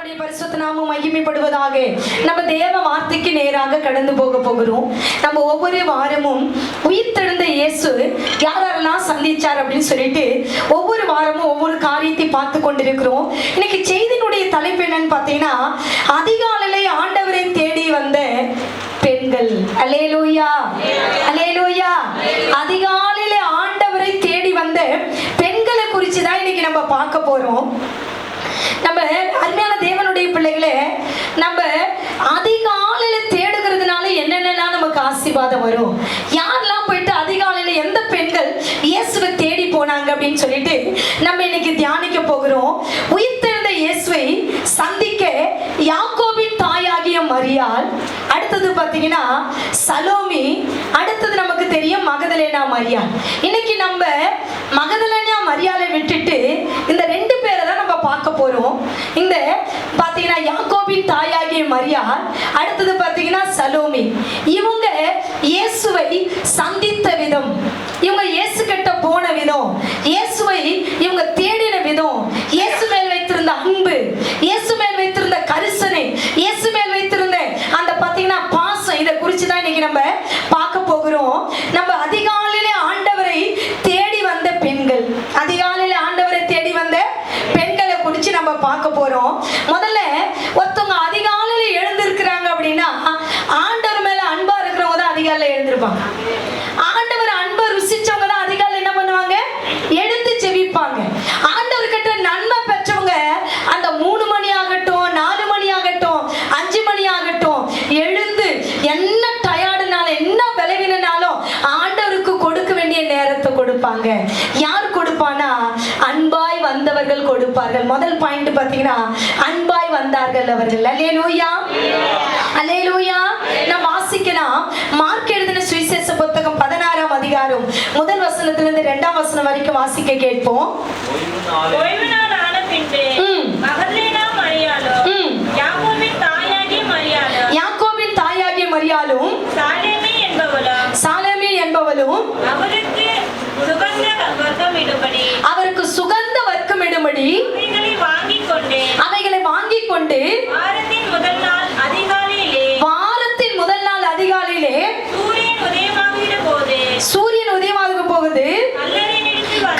கர்த்தருடைய பரிசுத்த நாமம் மகிமைப்படுவதாக. நம்ம தேவ வார்த்தைக்கு நேராக கடந்து போகிறோம். நம்ம ஒவ்வொரு வாரமும் உயிர்த்தெழுந்த இயேசு யாரெல்லாம் சந்திச்சார் அப்படின்னு சொல்லிட்டு ஒவ்வொரு வாரமும் ஒவ்வொரு காரியத்தை பார்த்து கொண்டிருக்கிறோம். இன்னைக்கு செய்தியினுடைய தலைப்பு என்னன்னு பார்த்தீங்கன்னா, அதிகாலையிலே ஆண்டவரை தேடி வந்த பெண்கள். அல்லேலூயா, அல்லேலூயா. அதிகாலையிலே ஆண்டவரை தேடி வந்த பெண்களை குறித்து தான் இன்னைக்கு நம்ம பார்க்க போறோம். நம்ம அருமையான தேவனுடைய பிள்ளைகளே, நம்ம அதிகாலையில தேடுகிறதுனால என்னென்னலாம் நமக்கு ஆசீர்வாதம் வரும், யாரெல்லாம் போயிட்டு அதிகாலையில எந்த பெண்கள் இயேசுவை தேடி போனாங்க அப்படின்னு சொல்லிட்டு நம்ம இன்னைக்கு தியானிக்க போகிறோம். உயிர்த்தெழுந்த இயேசுவை சந்திக்க யாக்கோபின் தாயாகிய மரியாள், அடுத்தது பார்த்தீங்கன்னா சலோமி, அடுத்தது நமக்கு தெரியும் மகதலேனா மரியாள். இன்னைக்கு நம்ம மகதலேனா மரியாளை விட்டுட்டு இந்த ரெண்டு பேரை தான் நம்ம பார்க்க போறோம். இந்த பாத்தீங்கன்னா யாக்கோபின் தாயாகிய மரியாள், அடுத்தது பாத்தீங்கன்னா சலோமி. இவங்க இயேசுவை சந்தித்த விதம், இவங்க இயேசு கிட்ட போன விதம், இயேசுவை இவங்க தேடின விதம், இயேசு மேல் வைத்திருந்த அன்பு, இயேசு மேல் வைத்திருந்த கரிசனை, இயேசு மேல் வைத்திருந்த அந்த பாத்தீங்கன்னா பாசம், இதை குறித்து தான் இன்னைக்கு நம்ம பார்க்க போகிறோம். நம்ம அதிகாலையிலே ஆண்டவரை தேடி வந்த பெண்கள், அதிகாலையில ஆண்டவரை தேடி வந்த பெண்களை குறித்து நம்ம பார்க்க போறோம். முதல்ல ஒருத்தவங்க அதிகாலையில எழுந்திருக்கிறாங்க அப்படின்னா, ஆண்டவர் மேல அன்பா இருக்கிறவங்க தான் அதிகாலையில எழுந்திருப்பாங்க. ஆண்டவர் அன்பை ருசிச்சவங்க தான் அதிகாலையில என்ன பண்ணுவாங்க, எழுந்து செவிப்பாங்க. ஆண்டவர் கிட்ட நன்மை பெற்றவங்க அந்த 3 மணி ஆகட்டும், 4 மணி ஆகட்டும், 5 மணி ஆகட்டும் எழுந்து, என்ன டயர்டுனாலும் என்ன விளைவினாலும் ஆண்டவருக்கு கொடுக்க வேண்டிய நேரத்தை கொடுப்பாங்க. யார் கொடுப்பானா, அன்பாய் வந்தவர்கள் கொடுப்பார்கள். முதல் பாயிண்ட் பாத்தீங்கன்னா, அன்பாய் வந்தார்கள் அவர்கள். அல்லேலூயா, அல்லேலூயா. நாம் வாசிக்கலாம், மார்க் எழுதின சுவிசேஷ புத்தகம் 16ஆம் அதிகாரம் முதல் வசனத்திலிருந்து 2ஆம் வசனம் வரைக்கும் வாசிக்க கேட்போம். ஓய்வு நாள் ஆன பின்பு மகதலேனா மரியாளும் யாக்கோபின் தாயாகிய மரியாளும் சாலேமி என்பவளும் அவருக்கு சுகந்த வர்க்கமிடும்படி அவைகளை வாங்கிக் கொண்டு வாரத்தின் முதல் நாள் அதிகாலையிலே சூரியன் உதயமாகிற போகுது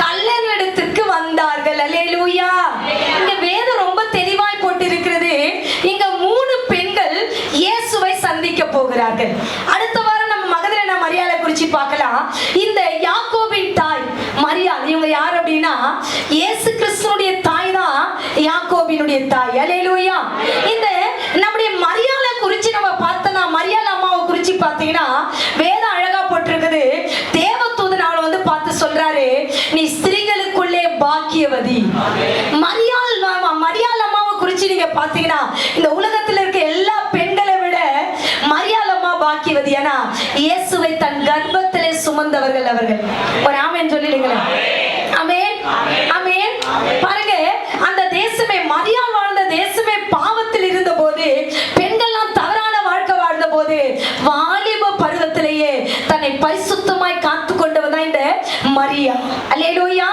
கல்லறையிடத்திற்கு வந்தார்கள். அல்லேலூயா. இங்க வேதம் ரொம்ப தெளிவாய் போட்டிருக்கிறது. இங்க 3 பெண்கள் இயேசுவை சந்திக்க போகிறார்கள். அடுத்த வாரம் நம்ம மகதலேனா மரியாளை குறித்து பார்க்கலாம். இந்த யாக்கோபின் தாய் மரியாள், இவங்க யார் அப்படின்னா, இயேசு கிறிஸ்துவுடைய தாய் தான் யாக்கோபினுடைய தாய். அல்லேலூயா. இந்த நம்முடைய மரியாளை குறித்து நம்ம பார்த்தோம்னா, மரியாள் அம்மாவை குறித்து பார்த்தீங்கன்னா வேதம் அழகா போட்டிருக்குது. தேவதூதன் அவளை வந்து பார்த்து சொல்றாரு, நீ ஸ்திரீகளுக்குள்ளே பாக்கியவதி. மரியாள் அம்மாவை குறித்து நீங்க பார்த்தீங்கன்னா, இந்த உலகத்தில் இருக்க எல்லா பெண்களை விட மரியாள் அம்மா பாக்கியவதி. ஏன்னா இயேசுவை தன் கர்ப்பத்திலே சுமந்தவர்கள் அவர்கள். ஒரு ஆமென் சொல்லிடுங்களேன். ஆமென், ஆமென். பாருங்க, அந்த தேசமே, மரியாள் வாழ்ந்த தேசமே பாவத்தில் இருந்த போது, பெண்கள்லாம் தவறான வாழ்க்கை வாழ்ந்த போது, வாலிப பருவத்திலேயே தன்னை பரிசுத்தமாய் காத்து கொண்டவன் தான் இந்த மரியாள். அல்லேலூயா,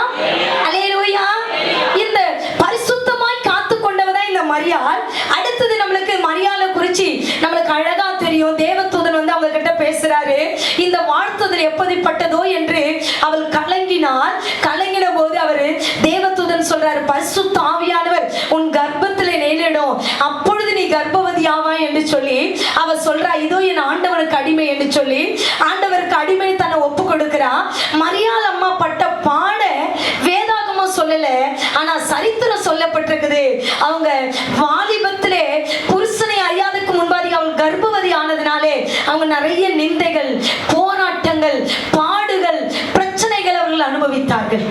அல்லேலூயா. இந்த பரிசுத்தமாய் காத்து கொண்டவன் தான் இந்த மரியாள். அடுத்தது நம்மளுக்கு மரியாளை குறித்து நம்மளுக்கு அழகா தெரியும். தேவதூதன் வந்து அவங்க கிட்ட பேசுறாரு, இந்த வாழ்த்துதல் எப்படிப்பட்டதோ என்று அவள் கலங்கினாள். கலங்கின போது அவரு தேவதூதன் சொல்றாரு, பரிசுத்த ஆவியானவர் உன் கர்ப்பத்திலே நேரிடும், அப்பொழுது நீ கர்ப்பவதி ஆவாய் என்று சொல்லி அவ சொல்றா, இதோ என் ஆண்டவனுக்கு அடிமை என்று சொல்லி ஆண்டவருக்கு அடிமை தன்னை ஒப்பு கொடுக்கிறா. மரியாள் அம்மா பட்ட பாட வேதாகமும் சொல்லல, ஆனா சரித்திரம் சொல்லப்பட்டிருக்குது. அவங்க வாலிபத்திலே புருஷனை அறியாததுக்கு முன்பாக அவள் கர்ப்பவதி ஆனதுனாலே அவங்க நிறைய நிந்தைகள், போராட்டங்கள், பாடுகள், பிரச்சனைகள் அவர்கள் அனுபவித்தார்கள்.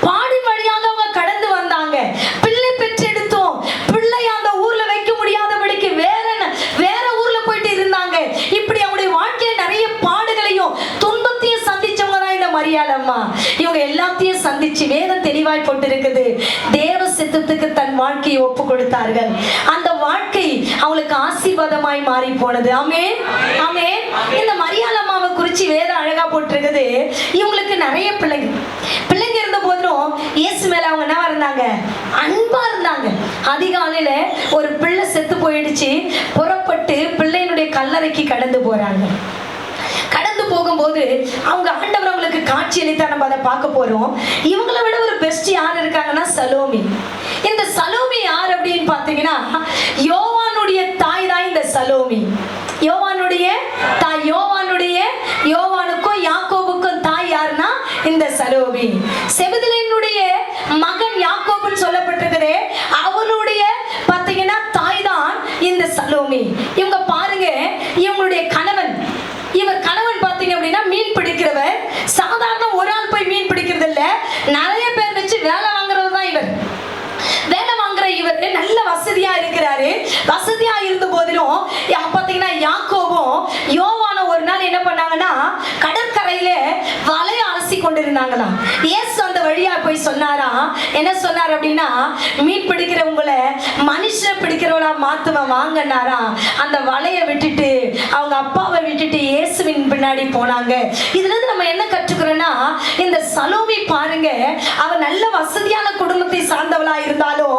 பாடின் வழியாக அவங்க கடந்து வந்தாங்க. பிள்ளை பெற்றெடுத்தோம், பிள்ளை அந்த ஊர்ல வைக்க முடியாதபடிக்கு வேற ஊர்ல போயிட்டு இருந்தாங்க. இப்படி அவங்களுடைய வாழ்க்கையில நிறைய பாடுகளையும் துன்பத்தையும் சந்திச்சவங்க தான் இந்த மரியாள் அம்மா. இவங்க எல்லாத்தையும் சந்திச்சு வேதம் தெளிவாய் போட்டிருக்குது, தேவ சித்தத்துக்கு தன் வாழ்க்கையை ஒப்பு கொடுத்தார்கள். அந்த வாழ்க்கை அவங்களுக்கு ஆசீர்வாதமாய் மாறி போனது. ஆமென், ஆமென். இந்த மரியாள் அம்மாவை குறித்து வேதம் அழகா போட்டிருக்குது. இவங்களுக்கு நிறைய பிள்ளைங்க இருந்த போதும் இயேசு மேல அவங்க என்ன இருந்தாங்க, அன்பா இருந்தாங்க. அதிகாலையில ஒரு பிள்ளை செத்து போயிடுச்சு. புறப்பட்டு பிள்ளையினுடைய கல்லறைக்கு கடந்து போறாங்க. கடந்து போகும்போது அவங்க ஆண்டவர் அவங்களுக்கு காட்சி அளித்தா நம்ம அதை பார்க்க போறோம். இவங்களை விட ஒரு பெஸ்ட் யார் இருக்காங்கன்னா சலோமி. இந்த சலோமி யார் அப்படின்னு பார்த்தீங்கன்னா யோவானுடைய தாய் தான் இந்த சலோமி. யோவானுடைய தாய், யோவானுக்கும் யாக்கோபுக்கும் தாய் யாருன்னா இந்த சலோமி. செபுதேலினுடைய மகன் யாக்கோபுன்னு சொல்லப்பட்டிருக்குது, அவனுடைய பார்த்தீங்கன்னா தாய் தான் இந்த சலோமி. இவங்க பாருங்க, இவங்களுடைய கணவன், இவர் கணவன் பார்த்தீங்க அப்படின்னா மீன் பிடிக்கிறவர். சாதாரண ஒரு ஆள் போய் மீன் பிடிக்கிறது இல்ல, நிறைய பேர் வச்சு வேலை வாங்குறவர் தான் இவர். வேலை வாங்குற இவர் நல்ல வசதியா இருக்கிறாரு. வசதியா இருந்த போதிலும் பாத்தீங்கன்னா யாக்கோபும் யோவானும் ஒரு நாள் என்ன பண்ணாங்கன்னா கடற்கரையில வலைய அலசி கொண்டிருந்தாங்களாம். இயேசு அந்த வழியா போய் சொன்னாரா, என்ன சொன்னார் அப்படின்னா, மீன் பிடிக்கிறவங்கள மனுஷனை பிடிக்கிறவளா மாத்துவன் வாங்கினாரா. அந்த வலையை விட்டுட்டு அவங்க அப்பாவை விட்டுட்டு இயேசுவின் பின்னாடி போனாங்க. இதுல இருந்து நம்ம என்ன கற்றுக்கிறோம்னா, இந்த சலோமி பாருங்க, அவ நல்ல வசதியான குடும்பத்தை சார்ந்தவளா இருந்தாலும்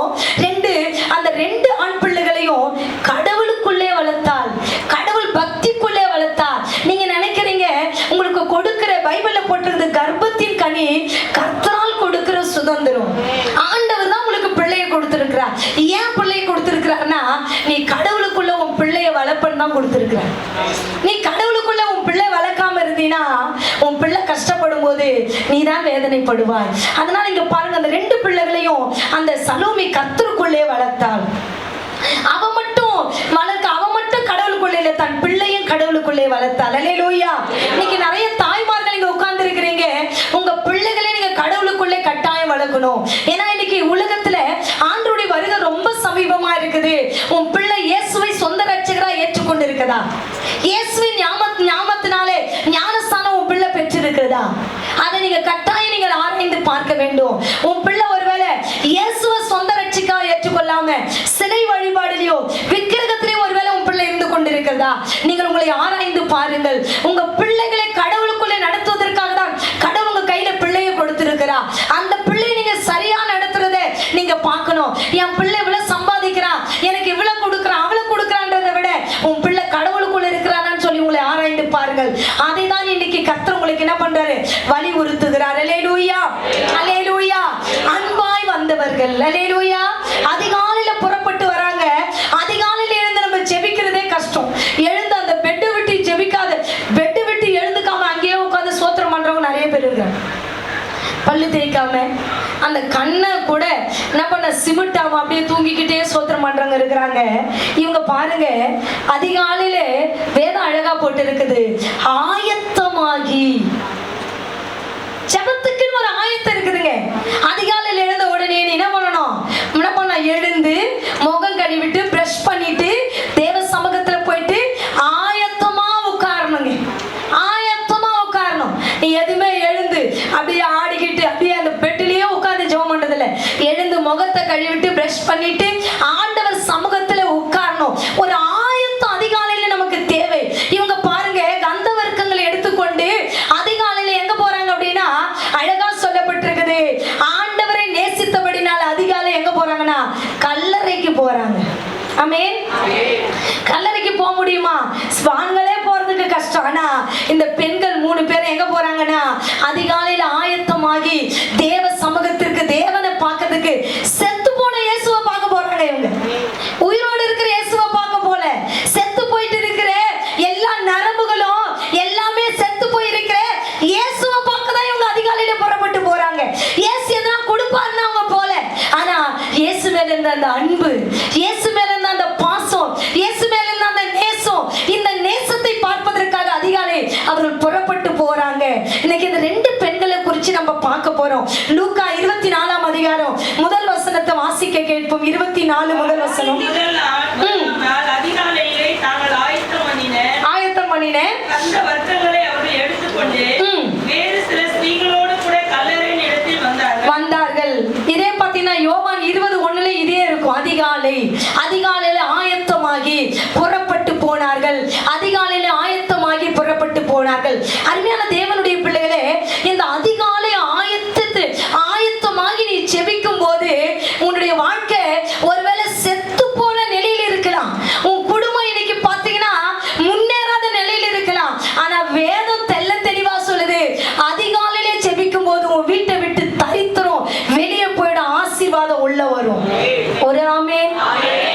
அந்த ரெண்டு ஆண் பிள்ளைகளையும் கடவுளுக்குள்ளே வளர்த்தாள், கடவுள் பக்திக்குள்ளே வளர்த்தாள். நீங்க நினைக்கிறீங்க உங்களுக்கு கொடுக்கிற பைபிள்ல போட்டிருக்கிறது கர்ப்பத்தின் கனி கர்த்தரால் கொடுக்கிற சுதந்திரம். ஆண்டவர் தான் உங்களுக்கு பிள்ளையை கொடுத்திருக்கிறார். ஏன் பிள்ளையை கொடுத்திருக்கிறார்னா, நீ கடவுளுக்குள்ள உன் பிள்ளைய வளர்ப்பன்னு தான் கொடுத்திருக்கிறார். நீ கடவுளுக்குள்ள உன் பிள்ளை வளர்க்காம இருந்தீனா உன் பிள்ளை கஷ்டப்படும் போது நீ தான் வேதனைப்படுவாய். அதனால இங்க பாருங்க, அந்த ரெண்டு பிள்ளைகளையும் அந்த சலோமி கர்த்தருக்குள்ளே வளர்த்தாள். அவ மட்டும் கடவுளுக்குள்ளே இல்ல, தன் பிள்ளையும் கடவுளுக்குள்ளே வளர்த்தாள். அல்லேலூயா. இன்னைக்கு நிறைய தாய்மார்கள் இங்க உட்கார்ந்து இருக்கிறீங்க, உங்க பிள்ளைகளை நீங்க கடவுளுக்குள்ளே கட்டாயம் வளர்க்கணும். ஏன்னா இன்னைக்கு உலகத்துல ஆண்டவருடைய வருகை ரொம்ப சமீபமா இருக்குது. உன் பிள்ளை இயேசுவை சொந்த ரட்சகரா ஏற்றுக்கொண்டு இருக்கதா? இயேசுவின் ஞாபகத்தினாலே ஞானஸ்தானம் உன் பிள்ளை பெற்றிருக்கிறதா? அதை நீங்க கட்டாயம் நீங்கள் ஆராய்ந்து பார்க்க வேண்டும். உன் பிள்ளை ஒருவேளை இயேசுவை சொந்த ரட்சிக்கா ஏற்றுக்கொள்ளாம சிலை வழிபாடுலையோ விக்கிரகத்திலேயோ ஒருவேளை உன் பிள்ளை இருந்து கொண்டிருக்கிறதா? நீங்கள் உங்களை ஆராய்ந்து பாருங்கள். உங்க பிள்ளைகளை கடவுளுக்குள்ளே நடத்துவதற்காக தான் கடவுள் உங்க கையில பிள்ளையை கொடுத்திருக்கிறா. அந்த பிள்ளையை நீங்க சரியா நடத்துறத நீங்க பார்க்கணும். என் பிள்ளை இவ்வளவு சம்பாதிக்கிறா, எனக்கு இவ்வளவு கொடுக்குறான், அவ்வளவு கொடுக்குறான்றதை விட உன் பிள்ளை கடவுளுக்குள்ள இருக்கிறான்னு சொல்லி உங்களை ஆராய்ந்து பாருங்கள். அதை தான் இன்னைக்கு கர்த்தர் உங்களுக்கு என்ன பண்றாரு, வலியுறுத்துகிறார். அல்லேலூயா, அல்லேலூயா. அன்பாய் வந்தவர்கள், அல்லேலூயா, அதிகாலையில புறப்பட்டு வராங்க. அதிகாலையில எழுந்து நம்ம ஜெபிக்கிறதே கஷ்டம். எழுந்து அந்த பெட்டை விட்டு ஜெபிக்காத, பெட்டை விட்டு எழுந்துக்காம அங்கேயே உட்காந்து சோத்திரம் பண்றவங்க நிறைய பேர் இருக்காங்க. பல்லு தேய்க்காம அந்த கண்ணை கூட என்ன பண்ண சிமிட்டாம அப்படியே தூங்கிக்கிட்டே சோத்திரம் பண்றவங்க இருக்கிறாங்க. இவங்க பாருங்க, அதிகாலையில வேதம் அழகா போட்டு இருக்குது, ஆயத்தமாகி. ஜெபத்துக்குன்னு ஒரு ஆயத்தம் இருக்குதுங்க. அதிகாலையில எழுந்த உடனே நீ என்ன பண்ணணும், எழுந்து முகம் கழுவிட்டு பிரஷ் பண்ணிட்டு தேவ சமூகத்துல போயிட்டு ஆயத்தமா உட்காரணுங்க. ஆயத்தமா உட்காரணும். நீ எதுவுமே எழுந்து அப்படியே ஆடிக்கிட்டு அப்படியே அந்த பெட்டிலேயே உட்கார்ந்து ஜெபம் பண்றதில்ல. எழுந்து முகத்தை கழுவிட்டு பிரஷ் பண்ணிட்டு ஆண்டவர் சமூகத்துல உட்காரணும். ஒரு ஆயத்தம் அதிகாலையில நமக்கு தேவை. இவங்க பாருங்க, கந்த வர்க்கங்களை எடுத்துக்கொண்டு அதிகாலையில எங்க போறாங்க அப்படின்னா, அழகா சொல்லப்பட்டிருக்குது, ஆண்டவரை நேசித்தபடினால அதிகாலை எங்க போறாங்கன்னா கல்லறைக்கு போறாங்க. ஆமென். கல்லறைக்கு போக முடியுமா? ஸ்வான்களே போறதுக்கு கஷ்டம். ஆனா இந்த பெண்கள் 3 பேர் எங்க போறாங்கன்னா அதிகாலையில ஆயத்தமாகி தேவ சமூகத்திற்கு, தேவனை பார்க்கிறதுக்கு, செத்து போன இயேசுவை பார்க்க போறாங்க. இவங்க உயிரோடு இருக்கிற இயேசுவை பார்க்க போல, செத்து போயிட்டு இருக்கிற எல்லா நரம்புகளும் எல்லாமே செத்து போயிருக்கிற இயேசுவை பார்க்க தான் இவங்க அதிகாலையில புறப்பட்டு போறாங்க. இயேசு எதனா கொடுப்பாருன்னா அவங்க போல, ஆனா இயேசு மேல இருந்த அந்த அன்பு, இயேசு மேல இருந்த அந்த பாசம், இயேசு மேல இருந்த அந்த நேசம், இந்த நேசத்தை பார்ப்பதற்காக அதிகாலை அவர்கள் புறப்பட்டு போறாங்க. இன்னைக்கு இந்த 2 பெண்களை குறித்து நம்ம பார்க்க போறோம். லூக்கா 24ஆம் அதிகாரம் முதல் வசனத்தை வாசிக்க கேட்போம். 24 முதல் வசனம். அதிகாலையிலே தாங்கள் ஆயத்தம் பண்ணின அந்த வர்க்கங்களை அவர்கள் எடுத்துக்கொண்டு வேறு சில ஸ்திரீகளோடு கூட கல்லறையின் இடத்தில் வந்தார்கள். இதே பார்த்தீங்கன்னா யோவான் 20:1 இதே இருக்கும். அதிகாலையில ஆயத்தமாகி புறப்பட்டு போனார்கள். அதிகாலையில ஆயத்தமாகி புறப்பட்டு போனார்கள். அருமையான தேவனுடைய பிள்ளைகளே, இந்த அதிகாலை ஆயத்தமாகி நீ ஜெபிக்கும் போது உன்னுடைய வாழ்க்கை ஒருவேளை ஒரு ஆமென்.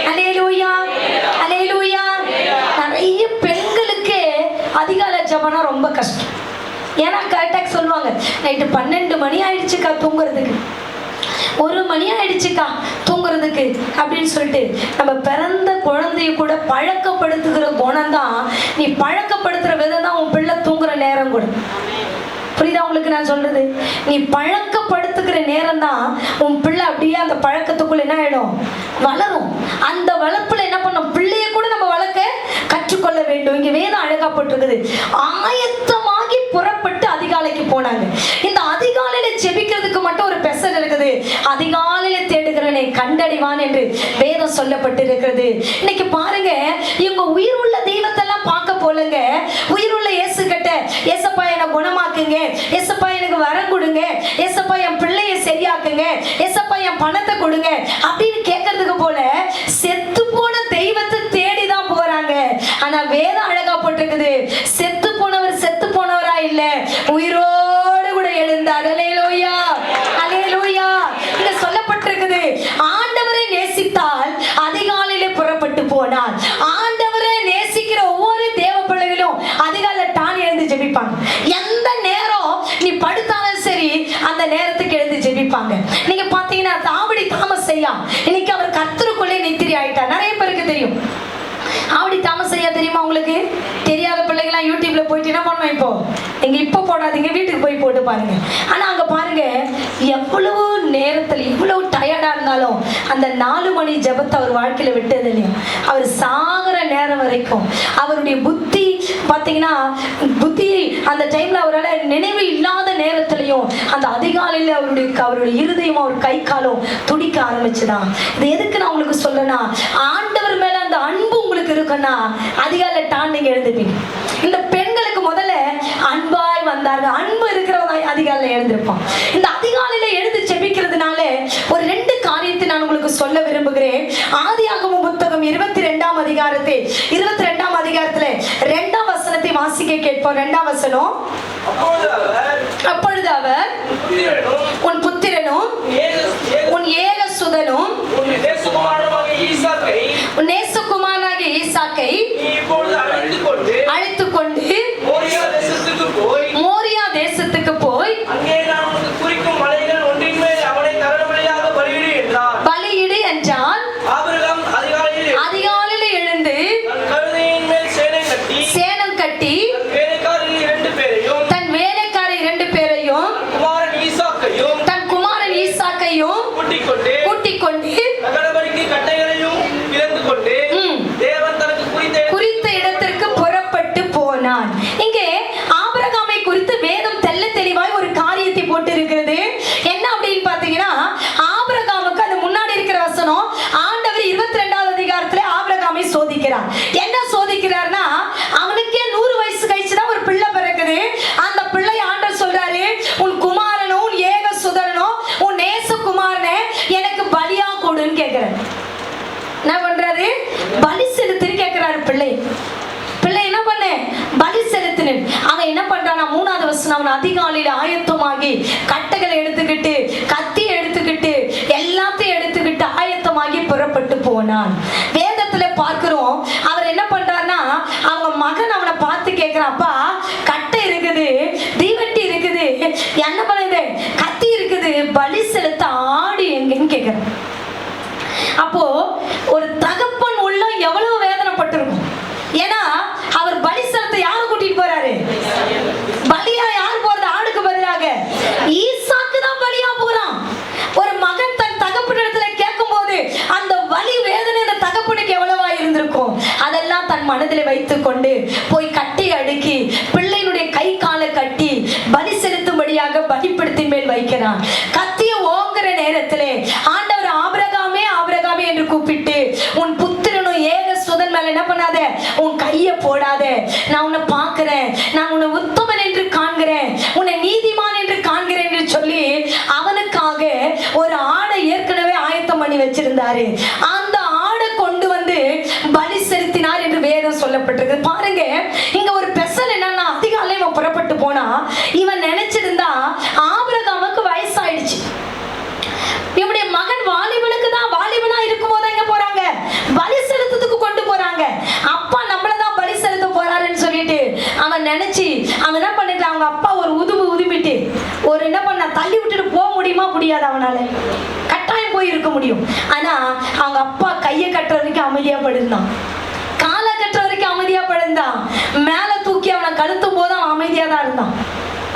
அல்லேலூயா, அல்லேலூயா. நிறைய பெண்களுக்கு அதிகாலை ஜெபம்னா ரொம்ப கஷ்டம். ஏன்னா கரெக்டாக சொல்லுவாங்க, நைட்டு 12 மணி ஆயிடுச்சுக்கா தூங்குறதுக்கு, 1 மணி ஆயிடுச்சுக்கா தூங்குறதுக்கு அப்படின்னு சொல்லிட்டு நம்ம பிறந்த குழந்தைய கூட பழக்கப்படுத்துகிற குணம் தான், நீ பழக்கப்படுத்துற விதம் தான் உன் பிள்ளை தூங்குற நேரம் கூட. புரியுதா உங்களுக்கு நான் சொல்றது? நீ பழக்கப்படுத்துகிற நேரம் தான் உன் பிள்ளை அப்படியே அந்த பழக்கத்துக்குள்ள என்ன ஆயிடும், வளரும். அந்த வளர்ப்புல என்ன பண்ணும், பிள்ளைய கூட நம்ம வளர்க்க கற்றுக்கொள்ள வேண்டும். இங்க வேதம் அழகா போட்டிருக்குது, ஆயத்தமாகி புறப்பட்டு அதிகாலைக்கு போனாங்க. இந்த அதிகாலையில ஜெபிக்கிறதுக்கு மட்டும் ஒரு பெசல் இருக்குது, அதிகாலையில தேடுகிறவனை கண்டடைவான் என்று வேதம் சொல்லப்பட்டு இருக்கிறது. இன்னைக்கு பாருங்க, இவங்க உயிர் உள்ள தெய்வத்தெல்லாம் பார்க்க போலங்க, உயிருள்ள இயேசு கிட்ட ஏசப்பா என்னை குணமாக்குங்க, ஏசப்பா எனக்கு வரம் கொடுங்க, ஏசப்பா என் பிள்ளைய சரியாக்குங்க, ஏசப்பா என் பணத்தை கொடுங்க அப்படின்னு கேட்கறதுக்கு போல செத்து போன தெய்வத்தை தேடிதான் போறாங்க. ஆனா வேதம் அழகா போட்டிருக்குது, செத்து போனவர் செத்து போனவரா இல்ல, உயிரோடு கூட எழுந்தார். அல்லேலூயா, அல்லேலூயா. இங்க சொல்லப்பட்டிருக்குது, ஆண்டவரை நேசித்தால் அதிகாலையிலே புறப்பட்டு போனார். ஆண்டவரை நேசிக்கிற ஒவ்வொரு தேவ பிள்ளைகளும் அதிகாலை தான் எழுந்து ஜெபிப்பாங்க. எந்த நேரம் நீ படுத்தாலும் சரி அந்த நேரத்துக்கு எழுந்து ஜெபிப்பாங்க. நீங்க பாத்தீங்கன்னா தாவடி தாமசையா இன்னைக்கு அவர் கர்த்தருக்குள்ளே நித்திரை ஆயிட்டார். நிறைய பேருக்கு தெரியும் ஆவடி தாமசையா, தெரியுமா உங்களுக்கு? தெரியாத பிள்ளைங்களாம் யூடியூப்ல போயிட்டு என்ன பண்ணுவோம், இப்போ நீங்க இப்போ போடாதீங்க, வீட்டுக்கு போய் போட்டு பாருங்க. ஆனா அங்க பாருங்க, எவ்வளவு நேரத்துல இவ்வளவு டயர்டா இருந்தாலும் அந்த 4 மணி ஜெபத்தை அவர் வாழ்க்கையில விட்டது இல்லையா. அவர் சாகிற நேரம் வரைக்கும் அவருடைய புத்தி பாத்தீங்கன்னா, புத்தி அந்த டைம்ல அவரால் நினைவு இல்லாத நேரத்திலையும் அந்த அதிகாலையில அவருடைய இருதயம், அவர் கை காலும் துடிக்க ஆரம்பிச்சுதான். இது எதுக்கு நான் உங்களுக்கு சொல்றேன்னா, ஆண்டவர் மேல அந்த அன்பு உங்களுக்கு இருக்குன்னா அதிகாலை தான் நீங்க எழுந்துப்பீங்க. இந்த பெண்களுக்கு முதல்ல அன்பாய் வந்தார்கள், அன்பு இருக்கிறவங்க அதிகாலையில எழுந்திருப்பான். இந்த அதிகாலையில எழுந்து ஜெபிக்கிறதுனால ஒரு 2 காரியத்தை நான் உங்களுக்கு சொல்ல விரும்புகிறேன். ஆதியாகமம் புத்தகம் 22ஆம் அதிகாரத்தை 22ஆம் அதிகாரத்துல 2ஆம் வசனத்தை வாசிக்க கேட்போம். 2ஆம் வசனம், அப்பொழுது அவர் உன் புத்திரனும் உன் ஏக சுதனும் உன் நேசகுமாரனாகிய ஈசாக்கை அழைத்துக் கொண்டு மோரியா தேசத்துக்கு போய் பலியிடு என்றான். அதிகாலையில் எழுந்து சேனம் கட்டி தன் வேலைக்காரர் 2 பேரையும் தன் குமாரன் ஈசாக்கையும் கூட்டிக் கொண்டு குறித்த இடத்திற்கு புறப்பட்டு போனான். இங்கே ஆபிரகாமை குறித்து வேதம் தெள்ள தெளிவாய் ஒரு காரியத்தை போட்டு இருக்கிறது. என்ன அப்படின்னு பாத்தீங்கன்னா, ஆபிரகாமுக்கு அது முன்னாடி இருக்கிற வசனம், ஆண்டவர் 22ஆவது அதிகாரத்துல ஆபிரகாமை சோதிக்கிறார். என்ன சோதிக்கிறார்னா, அவனுக்கே 100 வயசு கழிச்சுதான் ஒரு பிள்ளை பிறக்குது. அந்த பிள்ளை ஆண்டவர் சொல்றாரு, உன் குமாரனோ உன் ஏக சுதரனோ உன் நேச குமாரனே எனக்கு பலியா கொடுன்னு கேட்கிறார். என்ன பண்றாரு, பலி செலுத்துன்னு கேட்கிறாரு. பிள்ளை என்ன பண்ண, பலி செலுத்தினேன். அவன் என்ன பண்றான், 3ஆவது வசனம், அவன் அதிகாலையில ஆயத்தமாகி கட்டைகளை எடுத்துக்கிட்டு கத்தி எடுத்துக்கிட்டு எல்லாத்தையும் எடுத்துக்கிட்டு ஆயத்தமாகி புறப்பட்டு போனான். வேதத்துல பார்க்கிறோம், அவர் என்ன பண்றாருன்னா, அவங்க மகன் அவனை பார்த்து கேட்கிறான், அப்பா கட்டை இருக்குது, தீவட்டி இருக்குது, என்ன பண்ணுது, கத்தி இருக்குது, பலி செலுத்த ஆடு எங்கன்னு கேட்கிறான். அப்போ ஒரு தகப்பன் உள்ள எவ்வளவு வேதனைப்பட்டிருக்கும். ஏன்னா அவர் பலி செலுத்த யாரு கூட்டிட்டு போறாரு, பலியா யார் போறது, ஆடுக்கு பதிலாக ஈசாக்கு தான் பலியா போறான். ஒரு மகன் தன் தகப்பனிடத்துல கேட்கும் போது அந்த வலி வேதனை அந்த தகப்பனுக்கு எவ்வளவா இருந்திருக்கும். அதெல்லாம் தன் மனதில் வைத்துக் கொண்டு போய் கட்டி அடுக்கி பிள்ளையினுடைய கை காலை கட்டி பலி செலுத்தும்படியாக பலிபீடத்தின் மேல் வைக்கிறான். கத்திய ஓங்குற நேரத்திலே ஆண்டவர் ஆபிரகாமே ஆபிரகாமே என்று கூப்பிட்டு, உன் புத்திரனும் ஏக சுதன் மேல என்ன பண்ணாத, உன் கையை போடாத, நான் உன்னை பார்க்கிறேன், நான் உன்னை உத்தமன் என்று காண்கிறேன், உன்னை நீதிமான் என்று காண்கிறேன் என்று சொல்லி அவனுக்காக ஒரு ஆடை ஏற்கனவே ஆயத்தம் பண்ணி வச்சிருந்தாரு. அந்த ஆடை கொண்டு வந்து பலி செலுத்தினார் என்று வேதம் சொல்லப்பட்டிருக்கு. பாருங்க, இங்க ஒரு பெசல் என்னன்னா, அதிகாலை இவன் புறப்பட்டு போனா, இவன் நினைச்சிருந்தா ஆபிரகாமுக்கு வயசாயிடுச்சு, இவனுடைய மகன் வாலிபனுக்கு தான் வாலிபனா இருக்கும்போது அவனால? கட்டாயம் போய் இருக்க முடியும். ஆனா அவங்க அப்பா கையை கட்டுற வரைக்கும் அமைதியா படுந்தான், காலை கட்டுற வரைக்கும் அமைதியா படுந்தான், மேல தூக்கி அவனை கழுத்தும் போது அவன் அமைதியா தான் இருந்தான்.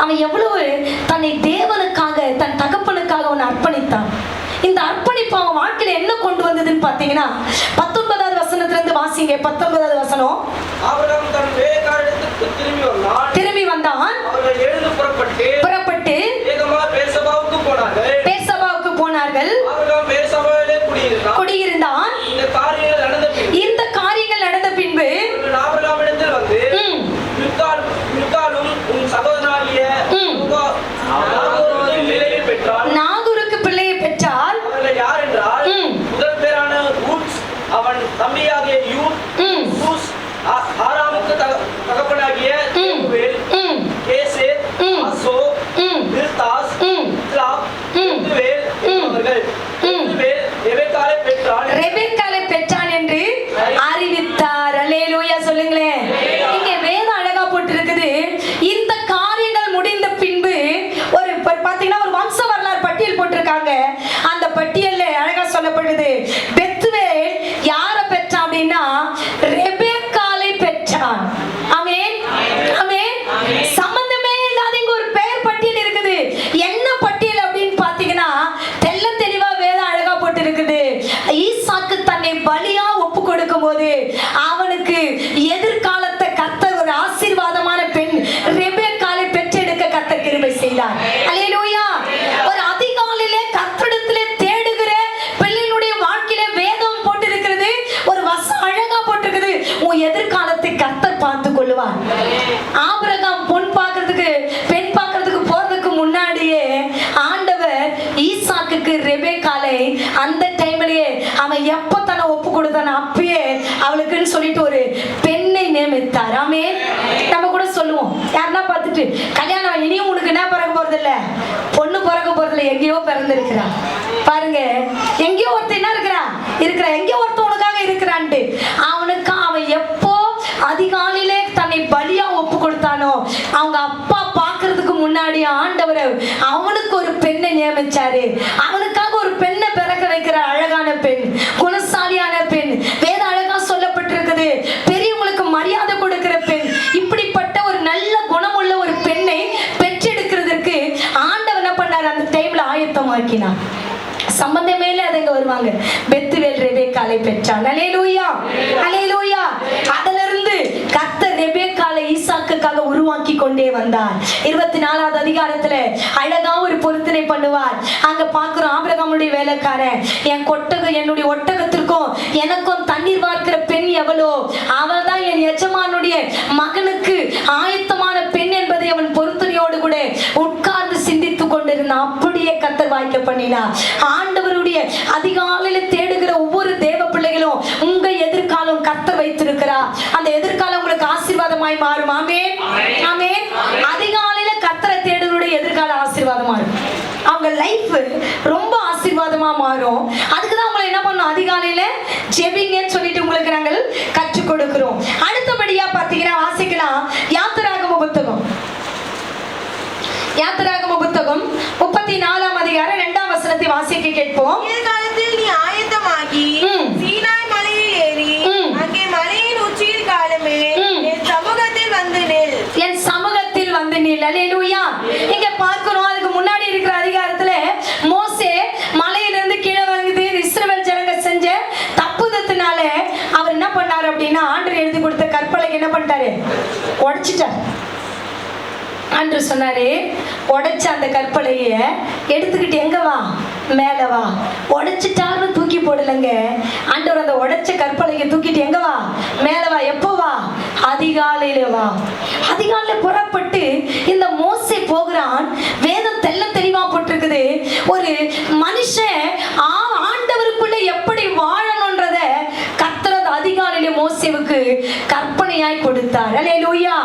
அவன் எவ்வளவு தன்னை தேவனுக்காக, தன் தகப்பனுக்காக அவன் அர்ப்பணித்தான். இந்த அர்ப்பணிப்பு அவன் வாழ்க்கையில என்ன கொண்டு வந்ததுன்னு பாத்தீங்கன்னா 19வது வசனத்துல இருந்து வாசிங்க. 19வது வசனம். ஆபிரகாம் தன் வேலைக்காரனிடத்துக்கு திரும்பி வந்தான். அவர்கள் எழுந்து புறப்பட்டு பேர்சபாவுக்கு போனார்கள். ஆபிரகாம் பேர்சபாவிலே குடியிருந்தான். இந்த காரியங்கள் நடந்த பின்பு ஆபிரகாமிடத்தில் வந்து மில்காளும் உன் சகோதரனாகிய நாகூருக்கு பிள்ளையை பெற்றால் அவர்கள் யார் என்றால், முதல் பேரான ஊத்ஸ் அவன் தம்பியாகிய யூஸ், ஆராமுக்கு தகப்பனாகிய தேகுவேல், கேசேர், ஆசோ, பில்தாஸ், இத்லாப், பெத்துவேல் என்பவர்கள். பெத்துவேல் ரெபெக்காளை பெற்றான் என்று அறிவித்தார். அல்லேலூயா சொல்லுங்களேன். இங்கே வேதம் அழகா போட்டிருக்குது. இந்த காரியங்கள் முடிந்த பின்பு ஒரு பாத்தீங்கன்னா ஒரு வம்ச வரலாறு பட்டியல் போட்டிருக்காங்க. அந்த பட்டியல்ல அழகா சொல்லப்படுது, பெத்துவேல் யார பெற்றான் அப்படின்னா ரெபெக்காளை பெற்றான். ஆமென், ஆமென். சம்பந்தமே இல்லாத இங்க ஒரு பெயர் பட்டியல் இருக்குது. என்ன பட்டியல் அப்படின்னு பாத்தீங்கன்னா தெள்ள தெளிவா வேதம் அழகா போட்டு இருக்குது. ஈசாக்கு தன்னை பலியா ஒப்பு கொடுக்கும் போது அவனுக்கு எதிர்காலத்தை கர்த்தர் ஒரு ஆசீர்வாதமான பெண் ரெபெக்காளை பெற்றெடுக்க கர்த்தர் கிருபை செய்தார். அல்லேலூயா. ஒரு அதிகாலையிலே கர்த்தரிடத்திலே தேடுகிற பிள்ளைகளுடைய வாழ்க்கையில வேதம் போட்டிருக்கிறது. ஒரு வசனம் அழகா போட்டிருக்குது, உன் எதிர்காலத்தை கர்த்தர் பார்த்து கொள்ளுவார். ஆபிரகாம் பொன் பார்க்கிறதுக்கு பெண் பார்க்கிறதுக்கு போறதுக்கு முன்னாடியே ஆண்டவர் ஈசாக்குக்கு ரெபெக்காளை அந்த டைம்லயே அவன் எப்ப தன்னை ஒப்பு கொடுத்தான அப்பயே அவளுக்குன்னு சொல்லிட்டு ஒரு பெண்ணை நியமித்தார். ஆமென். நம்ம கூட சொல்லுவோம், யாருன்னா பார்த்துட்டு கல்யாணம் இனியும் உனக்கு என்ன பிறக்க போறது இல்ல, பொண்ணு பிறக்க போறது இல்ல, எங்கேயோ பிறந்து இருக்கிறா பாருங்க. எங்கேயோ ஒருத்தர் என்ன இருக்கிறா எங்கேயோ ஒருத்தர் உனக்காக இருக்கிறான்ட்டு அவனுக்கு அவன் எப்போ அதிகாலையிலே தன்னை பலியா ஒப்பு கொடுத்தானோ அவங்க அப்பா பார்க்கறதுக்கு முன்னாடி ஆண்டவர் அவனுக்கு ஒரு பெண்ணை நியமிச்சாரு. அவனுக்காக ஒரு பெண்ணை பிறக்க வைக்கிற அழகான பெண், குணசாலியான பெண். வேத அழகா சொல்லப்பட்டிருக்குது, பெரியவங்களுக்கு மரியாதை கொடுக்கிற பெண். இப்படிப்பட்ட ஒரு நல்ல குணமுள்ள ஒரு பெண்ணை பெற்றெடுக்கிறதுக்கு ஆண்டவர் என்ன பண்ணார், அந்த டைம்ல ஆயத்தமாக்கினார். சம்பந்தமே இல்ல வருவாங்க. பெத்துவேல் ரெபெக்காளை பெற்றான். அல்லேலூயா, அல்லேலூயா. அதிலிருந்து கர்த்தர் ரெபெக்காளை ஈசாக்குக்காக உருவாக்கி கொண்டே வந்தார். 24வது அதிகாரத்துல அழகா ஒரு பொருத்தனை பண்ணுவார். அங்க பாக்குறோம், ஆபிரகாமுடைய வேலைக்காரன், என்னுடைய ஒட்டகத்திற்கும் எனக்கும் தண்ணீர் வார்க்கிற பெண் எவளோ அவள் தான் என் எஜமானுடைய மகனுக்கு ஆயத்தமான பெண் என்பதை அவன் பொருத்தனையோடு கூட உட்கார்ந்து சிந்தித்துக் கொண்டிருந்தான். அப்படியே கர்த்தர் வாய்க்க பண்ணினார். ஆண்டவருடைய அதிகாலையில தேடுகிற ஒவ்வொரு தேவ பிள்ளைகளும் உங்க எதிர்காலம் கர்த்தர் வைத்திருக்கிறார். அந்த எதிர்காலம் உங்களுக்கு ஆசீர்வாதமாய் மாறும். ஆமென், ஆமென். அதிகாலையில கர்த்தரை தேடுகிற எதிர்காலம் ஆசீர்வாதமா இருக்கும். அவங்க லைஃப் ரொம்ப ஆசீர்வாதமா மாறும். அதுக்குதான் உங்களை என்ன பண்ணணும், அதிகாலையில ஜெபிங்கன்னு சொல்லிட்டு உங்களுக்கு நாங்கள் கற்றுக் கொடுக்கிறோம். அடுத்தபடியா பாத்தீங்கன்னா வாசிக்கலாம் யாத்திராகம புத்தகம். யாத்திராகம புத்தகம் 34ஆம் அதிகாரம் 2ஆம் வசனத்தை வாசிக்க கேட்போம். காலத்தில் நீ ஆயத்தமாகி சீனாய் மலையில் ஏறி அங்கே மலையின் உச்சியில் காலமே என் சமூகத்தில் வந்து நில். என் சமூகத்தில் வந்து நில். அல்லேலூயா. இங்க பார்க்கிறோம், அதுக்கு முன்னாடி இருக்கிற அதிகாரத்துல மோசே மலையிலிருந்து கீழே வந்து இஸ்ரவேல் ஜனங்க செஞ்ச தப்புதத்தினால அவர் என்ன பண்ணாரு அப்படின்னா ஆண்டவர் எழுதி கொடுத்த கற்பலை என்ன பண்ணிட்டாரு, உடைச்சிட்டார். ஆண்டவர் சொன்னாரு, உடைச்ச அந்த கற்பலைய எடுத்துக்கிட்டு எங்க வா, மேல வா. உடைச்சிட்டாருன்னு தூக்கி போடலங்க. ஆண்டவர் அந்த உடைச்ச கற்பலையை தூக்கிட்டு எங்க வா, மேல வா. எப்போ வா, அதிகாலையில வா. அதிகாலையில புறப்பட்டு இந்த மோசே போகிறான். வேதம் தெள்ள தெளிவா போட்டிருக்குது. ஒரு மனுஷன் ஆண்டவருக்குள்ள எப்படி வாழணும்ன்றத கர்த்தர் அதிகாலையில மோசேவுக்கு கற்பனையாய் கொடுத்தார். அல்லேலூயா.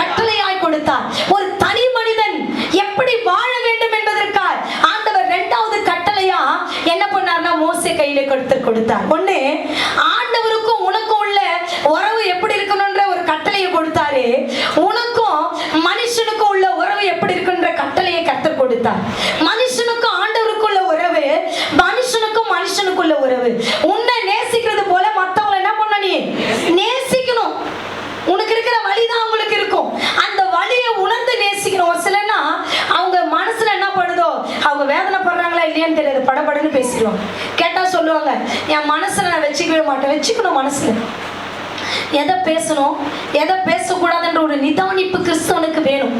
கட்டளையாய் கொடுத்தார். ஒரு தனி மனிதன் எப்படி வாழ வேண்டும் என்பதற்காக ஆண்டவர் 2வது கட்டளையா என்ன பண்ணார்னா மோசே கையில கொடுத்தார். ஒண்ணு, ஆண்டவருக்கும் உனக்கும் உள்ள உறவு எப்படி இருக்கணும்ன்ற ஒரு கட்டளையை கொடுத்தாரு. உனக்கும் மனுஷனுக்கும் உள்ள உறவு எப்படி இருக்குன்ற கட்டளையை கர்த்தர் கொடுத்தார். மனுஷனுக்கும் ஆண்டவருக்கும் உள்ள உறவு சொல்லுவாங்க, என் மனசுல நான் வச்சுக்கவே மாட்டேன். வச்சுக்கணும் மனசுல. எதை பேசணும் எதை பேசக்கூடாதுன்ற ஒரு நிதானிப்பு கிறிஸ்தவனுக்கு வேணும்.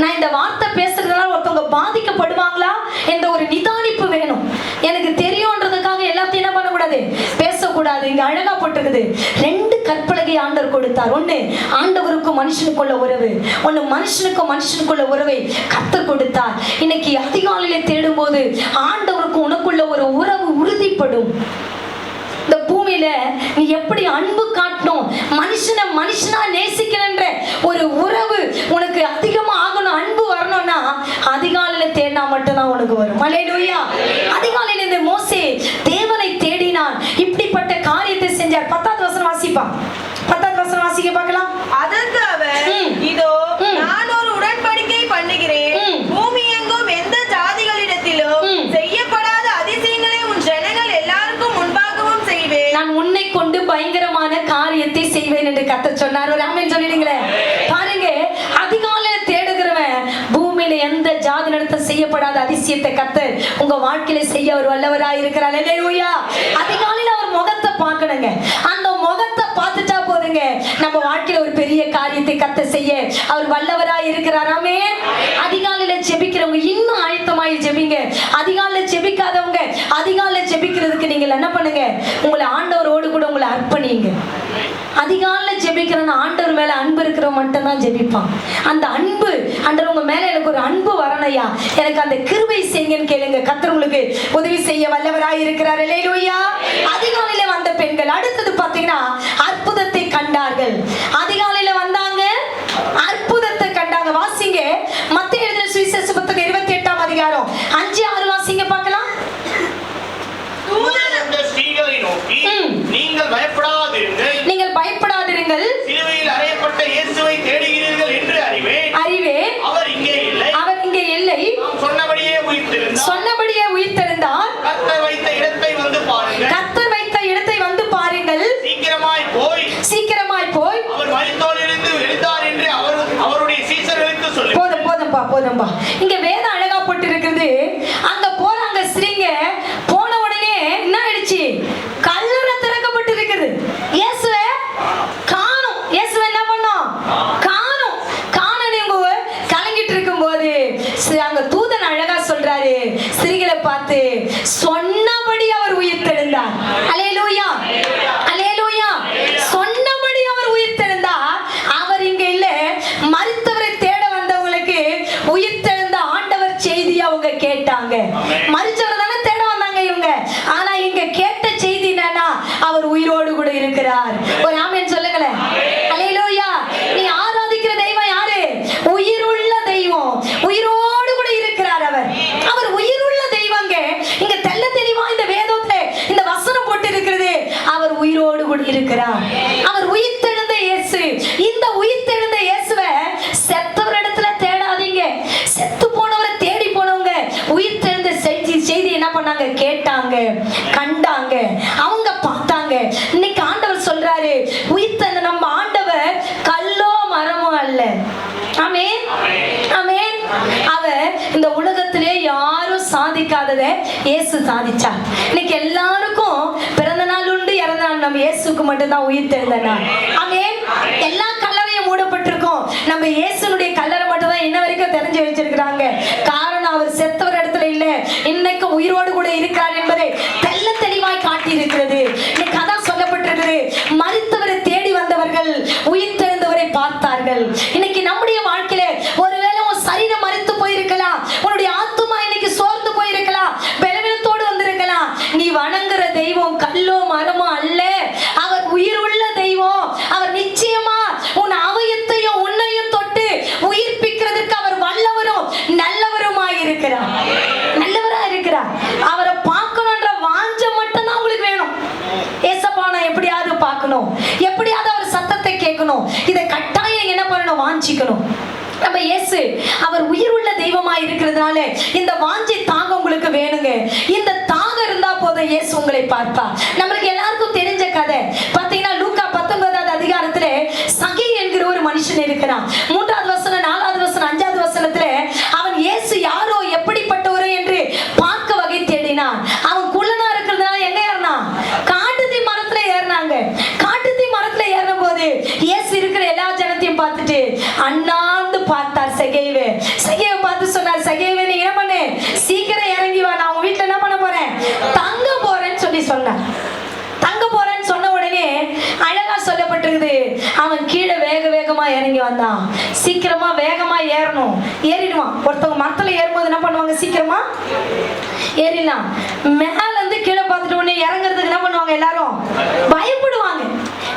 நான் இந்த வார்த்தை பேசுறதுனால ஒருத்தவங்க பாதிக்கப்படுவாங்களா என்ற ஒரு நிதானிப்பு வேணும். எனக்கு தெரியும்ன்றதுக்காக எல்லாத்தையும் என்ன பண்ணக்கூடாது, பேசக்கூடாது. இங்க அழகா போட்டிருக்குது, 2 கற்பலகை ஆண்டவர் கொடுத்தார். ஒண்ணு ஆண்டவருக்கும் மனுஷனுக்குள்ள உறவு, ஒண்ணு மனுஷனுக்கும் மனுஷனுக்குள்ள உறவை கர்த்தர் கொடுத்தார். இன்னைக்கு அதிகாலையில தேடும் போது ஆண்டவருக்கும் உனக்குள்ள ஒரு உறவு உறுதிப்படும். இந்த பூமியில நீ எப்படி அன்பு காட்டணும், மனுஷனை மனுஷனா நேசிக்கணுன்ற ஒரு உறவு உனக்கு அதிகமா ஆகணும், அன்பு வரணும்னா அதிகாலையில தேடினா மட்டும்தான் உனக்கு வரும். அல்லேலூயா. அதிகாலையில இந்த மோசே தேவனை தேடினான், இப்படிப்பட்ட காரியத்தை செஞ்சார். 10வது வசனம் வாசிப்பான். 10வது வசனம் வாசிக்க பார்க்கலாம். அதற்கு அவர், இதோ நான் ஒரு உடன்படிக்கை பண்ணுகிறேன், பூமி எங்கும் எந்த ஜாதிகளிடத்திலும் செய்யப்படாத அதிசயங்களை உன் ஜனங்கள் எல்லாருக்கும் முன்பாகவும் செய்வேன். நான் உன்னை கொண்டு பயங்கரமான காரியத்தை செய்வேன் என்று கர்த்தர் சொன்னார். ஒரு ஆமென் சொல்லிடுங்களேன். பாருங்க, அதிகாலையில தேடுகிறவன் பூமியில எந்த ஜாதி நடத்த செய்யப்படாத அதிசயத்தை கர்த்தர் உங்க வாழ்க்கையில செய்ய அவர் வல்லவராய் இருக்கிறார். அல்லேலூயா. அதிகாலையில அவர் முகத்தை பார்க்கணுங்க. அந்த முகத்தை பார்த்துட்டா போதுங்க, நம்ம வாழ்க்கையில ஒரு பெரிய காரியத்தை கர்த்தர் செய்ய அவர் வல்லவராய் இருக்கிறார். ஆமென். அதிகாலையில ஜெபிக்கிறவங்க இன்னும் ஆயத்தமாய் ஜெபிங்க. அதிகாலையில ஜெபிக்காதவங்க அதிகாலையில ஜெபிக்கிறதுக்கு நீங்க என்ன பண்ணுங்க, உங்களை ஆண்டவரோடு கூட உங்களை அர்ப்பணிங்க. அதிகாலையில ஜெபிக்கிறவன் ஆண்டவர் மேல அன்பு இருக்கிறவன் மட்டும் தான் ஜெபிப்பான். அந்த அன்பு, ஆண்டவர் உங்க மேல எனக்கு ஒரு அன்பு வரணையா, எனக்கு அந்த கிருபை செய்யுங்கன்னு கேளுங்க. கர்த்தர் உங்களுக்கு உதவி செய்ய வல்லவராய் இருக்கிறார். அல்லேலூயா. அதிகாலையில வந்த பெண்கள் அடுத்தது பாத்தீங்கன்னா அற்புதத்தை கண்டார்கள். அதிகாலையில வந்தாங்க, அற்புதத்தை கண்டாங்க. வாசிங்க மத்தேயு எழுதின சுவிசேஷ புத்தகம் 28ஆம் அதிகாரம் 5-6 வாசிங்க பார்க்கலாம். நீங்கள் பயப்படாதிருங்கள், நீங்கள் பயப்படாதிருங்கள், சிலுவையில் அறையப்பட்ட இயேசுவை தேடுகிறீர்கள் என்று அறிவேன். அவர் இங்கே இல்லை, அவர் இங்கே இல்லை, சொன்னபடியே உயிர்த்தெழுந்தார். சொன்னபடியே உயிர்த்தெழுந்தார். கர்த்தர் வைத்த இடத்தை வந்து பாருங்கள், கர்த்தர் வைத்த இடத்தை வந்து பாருங்கள். சீக்கிரமாய் போய் அவர் மரித்தோரிலிருந்து எழுந்தார் என்று அவருடைய சீஷர்களுக்கு சொல்லி. போதும்பா. இங்க வேதம் அழகா போட்டு இருக்குது. அங்க போறாங்க ஸ்ரீங்க. போன உடனே என்ன ஆயிடுச்சு, கல்லறை திறக்கப்பட்டு இருக்குது. இயேசுவை காணோம். இயேசுவை என்ன பண்ணோம், காணோம். காணோம் கலங்கிட்டு இருக்கும் போது அங்க தூதன் அழகா சொல்றாரு, ஸ்திரீகளை பார்த்து, சொன்னபடி அவர் உயிர்த்தெழுந்தார். அல்லேலூயா. அல்லேலூயா. சொன்னபடி அவர் உயிர்த்தெழுந்தார். அவர் இங்க இல்ல, மரித்தவரை தேட வந்தவங்களுக்கு உயிர்த்தெழுந்த ஆண்டவர் செய்தி அவங்க கேட்டாங்க. மரிச்சவர் தானே தேட வந்தாங்க இவங்க. ஆனா இங்க கேட்ட செய்தி என்னன்னா, அவர் உயிரோடு கூட இருக்கிறார். ஒரு ஆமென் சொல்லுங்களேன். அல்லேலூயா. நீ ஆராதிக்கிற தெய்வம் யாரு? உயிருள்ள தெய்வம். உயிரோடு கூட இருக்கிறார் அவர். அவர் உயிருள்ள தெய்வங்க. இங்க தெள்ள தெளிவா இந்த வேதத்துல இந்த வசனம் போட்டு இருக்கிறது, அவர் உயிரோடு கூட இருக்கிறார். அவர் உயிர்த்தெழுந்த இயேசு. இந்த உயிர்த்தெழுந்த இயேசுவை செத்தவரிடத்துல தேடாதீங்க. செத்து போனவரை தேடி போனவங்க உயிர்த்தெழுந்த செய்தி என்ன பண்ணாங்க, கேட்டாங்க, கண்டாங்க, அவங்க பார்த்தாங்க. இன்னைக்கு ஆண்டவர் சொல்றாரு, உயிர்த்தெழுந்த நம்ம ஆண்டவர் கல்லோ மரமோ அல்ல. ஆமென். ஆமென். அவர் இந்த உலகத்திலே யாரும் சாதிக்காததை இயேசு சாதிச்சார். இன்னைக்கு எல்லாருக்கும் பிறந்த நாள் உண்டு, இறந்த நாள். நம்ம இயேசுக்கு மட்டும் தான் உயிர்த்தெழுந்த நாள். ஆமென். எல்லா கல்லறையும் மூடப்பட்டிருக்கும், நம்ம இயேசுனுடைய கல்லறை மட்டும் தான் இன்ன வரைக்கும் தெரிஞ்சு வச்சிருக்கிறாங்க. காரணம், அவர் செத்தவர் இடத்துல இல்ல, இன்னைக்கு உயிரோடு கூட இருக்கிறார் என்பதை தெள்ள தெளிவாய் காட்டி இருக்கிறது. இன்னைக்கு அதான் சொல்லப்பட்டிருக்கிறது, மரித்தவரை தேடி வந்தவர்கள் உயிர்த்தெழுந்தவரை பார்த்தார்கள். இன்னைக்கு நம்முடைய வாழ்க்கையில ஒருவேளை உன் சரீரம் மரித்து போயிருக்கலாம், உன்னுடைய ஆத்துமா இன்னைக்கு சோர்ந்து போயிருக்கலாம், பலவீனத்தோடு வந்திருக்கலாம். நீ வணங்குற தெய்வம் கல்லோ மரமோ அல்ல, அவர் உயிருள்ள தெய்வம். அவர் நிச்சயமா உன் அவயத்தையும் உன்னையும் தொட்டு உயிர்ப்பிக்கிறதுக்கு அவர் வல்லவரும் நல்லவருமாய் இருக்கிறார். நல்லவரா இருக்கிறார். அவரை பார்க்கணும்ன்ற வாஞ்ச மட்டும் தான் உங்களுக்கு வேணும். ஏசப்பா நான் எப்படியாவது பார்க்கணும், எப்படியாவது அவர் சத்தத்தை கேட்கணும், இதை கட்டாயம் என்ன பண்ணணும், வாஞ்சிக்கணும். நம்ம இயேசு அவர் உயிருள்ள தெய்வமாய் இருக்கிறதுனால இந்த வாஞ்சை தாகம் உங்களுக்கு வேணுங்க. இந்த தாகம் இருந்தா போதும், இயேசு உங்களை பார்ப்பா. நம்மளுக்கு எல்லாருக்கும் தெரிஞ்ச கதை பாத்தீங்கன்னா, லூக்கா 19வது அதிகாரத்துல சகை என்கிற ஒரு மனுஷன் இருக்கிறான். 3வது வசனம், 4வது வசனம், 5வது வசனத்துல அவன் இயேசு யாரோ எப்படிப்பட்டவரோ என்று பார்க்க வகை தேடினான். அவன் குள்ளனா இருக்கிறதுனால எங்க அண்ணாந்து பார்த்தார் செகேவே. செகேவை பார்த்து சொன்னார், செகேவே நீ என்ன பண்ணு, சீக்கிரம் இறங்கி வா, நான் உன் வீட்டுல என்ன பண்ண போறேன், தங்க போறேன்னு சொல்லி சொன்னார். தங்க போறேன்னு சொன்ன உடனே அழகா சொல்லப்பட்டிருக்குது, அவன் கீழே வேக வேகமா இறங்கி வந்தான். சீக்கிரமா வேகமா ஏறணும், ஏறிடுவான். ஒருத்தவங்க மரத்துல ஏறும்போது என்ன பண்ணுவாங்க, சீக்கிரமா ஏறிடலாம். மேல இருந்து கீழே பார்த்துட்டு உடனே இறங்குறதுக்கு என்ன பண்ணுவாங்க, எல்லாரும் பயப்படுவாங்க.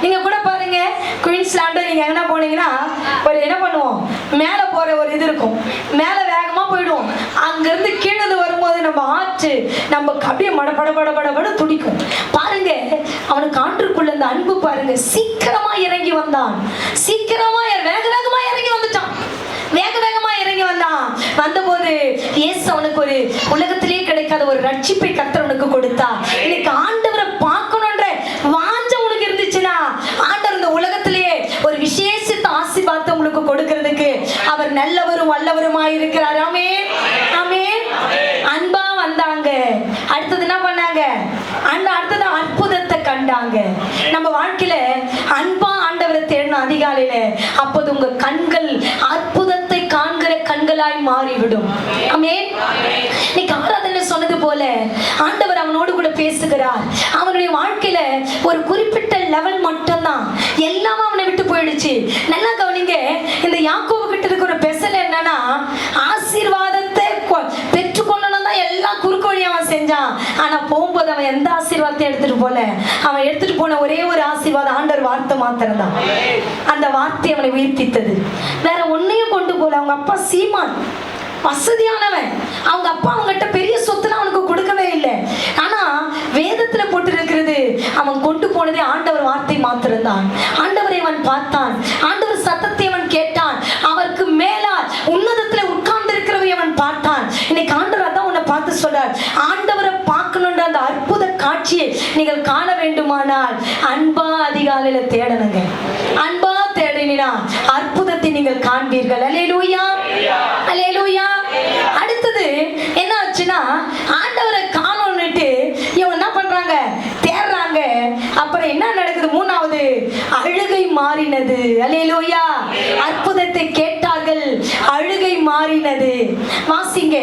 நீங்க கூட பாருங்க, குயின்ஸ்லாண்டு நீங்க என்ன போனீங்கன்னா ஒரு என்ன பண்ணுவோம், மேல போற ஒரு இது இருக்கும், மேல வேகமா போயிடுவோம். அங்க இருந்து கீழே வரும்போது நம்ம ஆற்று நம்ம அப்படியே மடபட துடிக்கும். பாருங்க, அவனுக்கு ஆற்றுக்குள்ள அந்த அன்பு பாருங்க, சீக்கிரமா இறங்கி வந்தான். சீக்கிரமா வேக வேகமா இறங்கி வந்துட்டான். வேக வேகமா இறங்கி வந்தான். வந்தபோது இயேசு அவனுக்கு ஒரு உலகத்திலேயே கிடைக்காத ஒரு ரட்சிப்பை கர்த்தர் அவனுக்கு கொடுத்தா. இன்னைக்கு ஆண்டவரை பார்க்கணும்ன்ற வாஞ்ச உனக்கு இருந்துச்சுன்னா, ஆண்டவர் இந்த உலகத்திலேயே ஒரு விசேஷித்த ஆசீர்வாதத்தை உங்களுக்கு கொடுக்கிறதுக்கு அவர் நல்லவரும் வல்லவருமாய் இருக்கிறார். ஆமென், ஆமென். அன்பா வந்தாங்க. அடுத்தது என்ன பண்ணாங்க, அடுத்தது அற்புதத்தை கண்டாங்க. நம்ம வாழ்க்கையில அன்பா ஆண்டவரை தேடணும் அதிகாலையில. அப்போது உங்க கண்கள் அற்புதத்தை காண்கிற கண்களாய் மாறிவிடும். ஆமென். இன்னைக்கு ஆராதனை சொன்னது போல ஆண்டவர் அவனோடு கூட பேசுகிறார். அவனுடைய வாழ்க்கையில ஒரு குறிப்பிட்ட லெவல் மட்டும்தான், எல்லாம் அவனை விட்டு போயிடுச்சு. நல்லா கவனிங்க, இந்த யாக்கோபு கிட்ட இருக்கிற ஒரு பெசல் என்னன்னா, ஆசீர்வாதத்தை பெற்றுக்கொள்ளணும் தான் எல்லாம் குறுக்கு வழி அவன் செஞ்சான். ஆனா போகும்போது அவன் எந்த ஆசீர்வாதத்தை எடுத்துட்டு போல. அவன் எடுத்துட்டு போன ஒரே ஒரு ஆசீர்வாதம் ஆண்டவர் வார்த்தை மாத்திரம் தான். அந்த வார்த்தை அவனை உயிர்ப்பித்தது. வேற ஒன்னையும் கொண்டு போல. அவங்க அப்பா சீமான் வசதியானவன், அவங்க அப்பா அவங்ககிட்ட பெரிய சொத்துலாம் அவனுக்கு கொடுக்கவே இல்லை. ஆனா வேதத்துல போட்டு இருக்கிறது, அவன் கொண்டு போனதே ஆண்டவர் வார்த்தை மாத்திரம்தான். ஆண்டவரை அவன் பார்த்தான், ஆண்டவர் சத்தத்தை அவன் கேட்டான், அவருக்கு மேலால் உன்னதத்துல உட்கார்ந்து இருக்கிறவை அவன் பார்த்தான். இன்னைக்கு ஆண்டவர் அதான் உன்னை பார்த்து சொல்றார், ஆண்டவரை பார்க்கணுன்ற அந்த அற்புத காட்சியை நீங்கள் காண வேண்டுமானால் அன்பா அதிகாலையில தேடணுங்க. அன்பா தேடினா அற்புதத்தை நீங்கள் காண்பீர்கள். அல்லேலூயா, அல்லேலூயா. அடுத்தது என்ன ஆச்சுன்னா, ஆண்டவரை காணோன்னுட்டு இவங்க என்ன பண்றாங்க, தேடுறாங்க. அப்புறம் என்ன நடக்குது, மூணாவது அழுகை மாறினது. அல்லேலூயா. அற்புதத்தை கேட்டார்கள், அழுகை மாறினது. வாசிங்க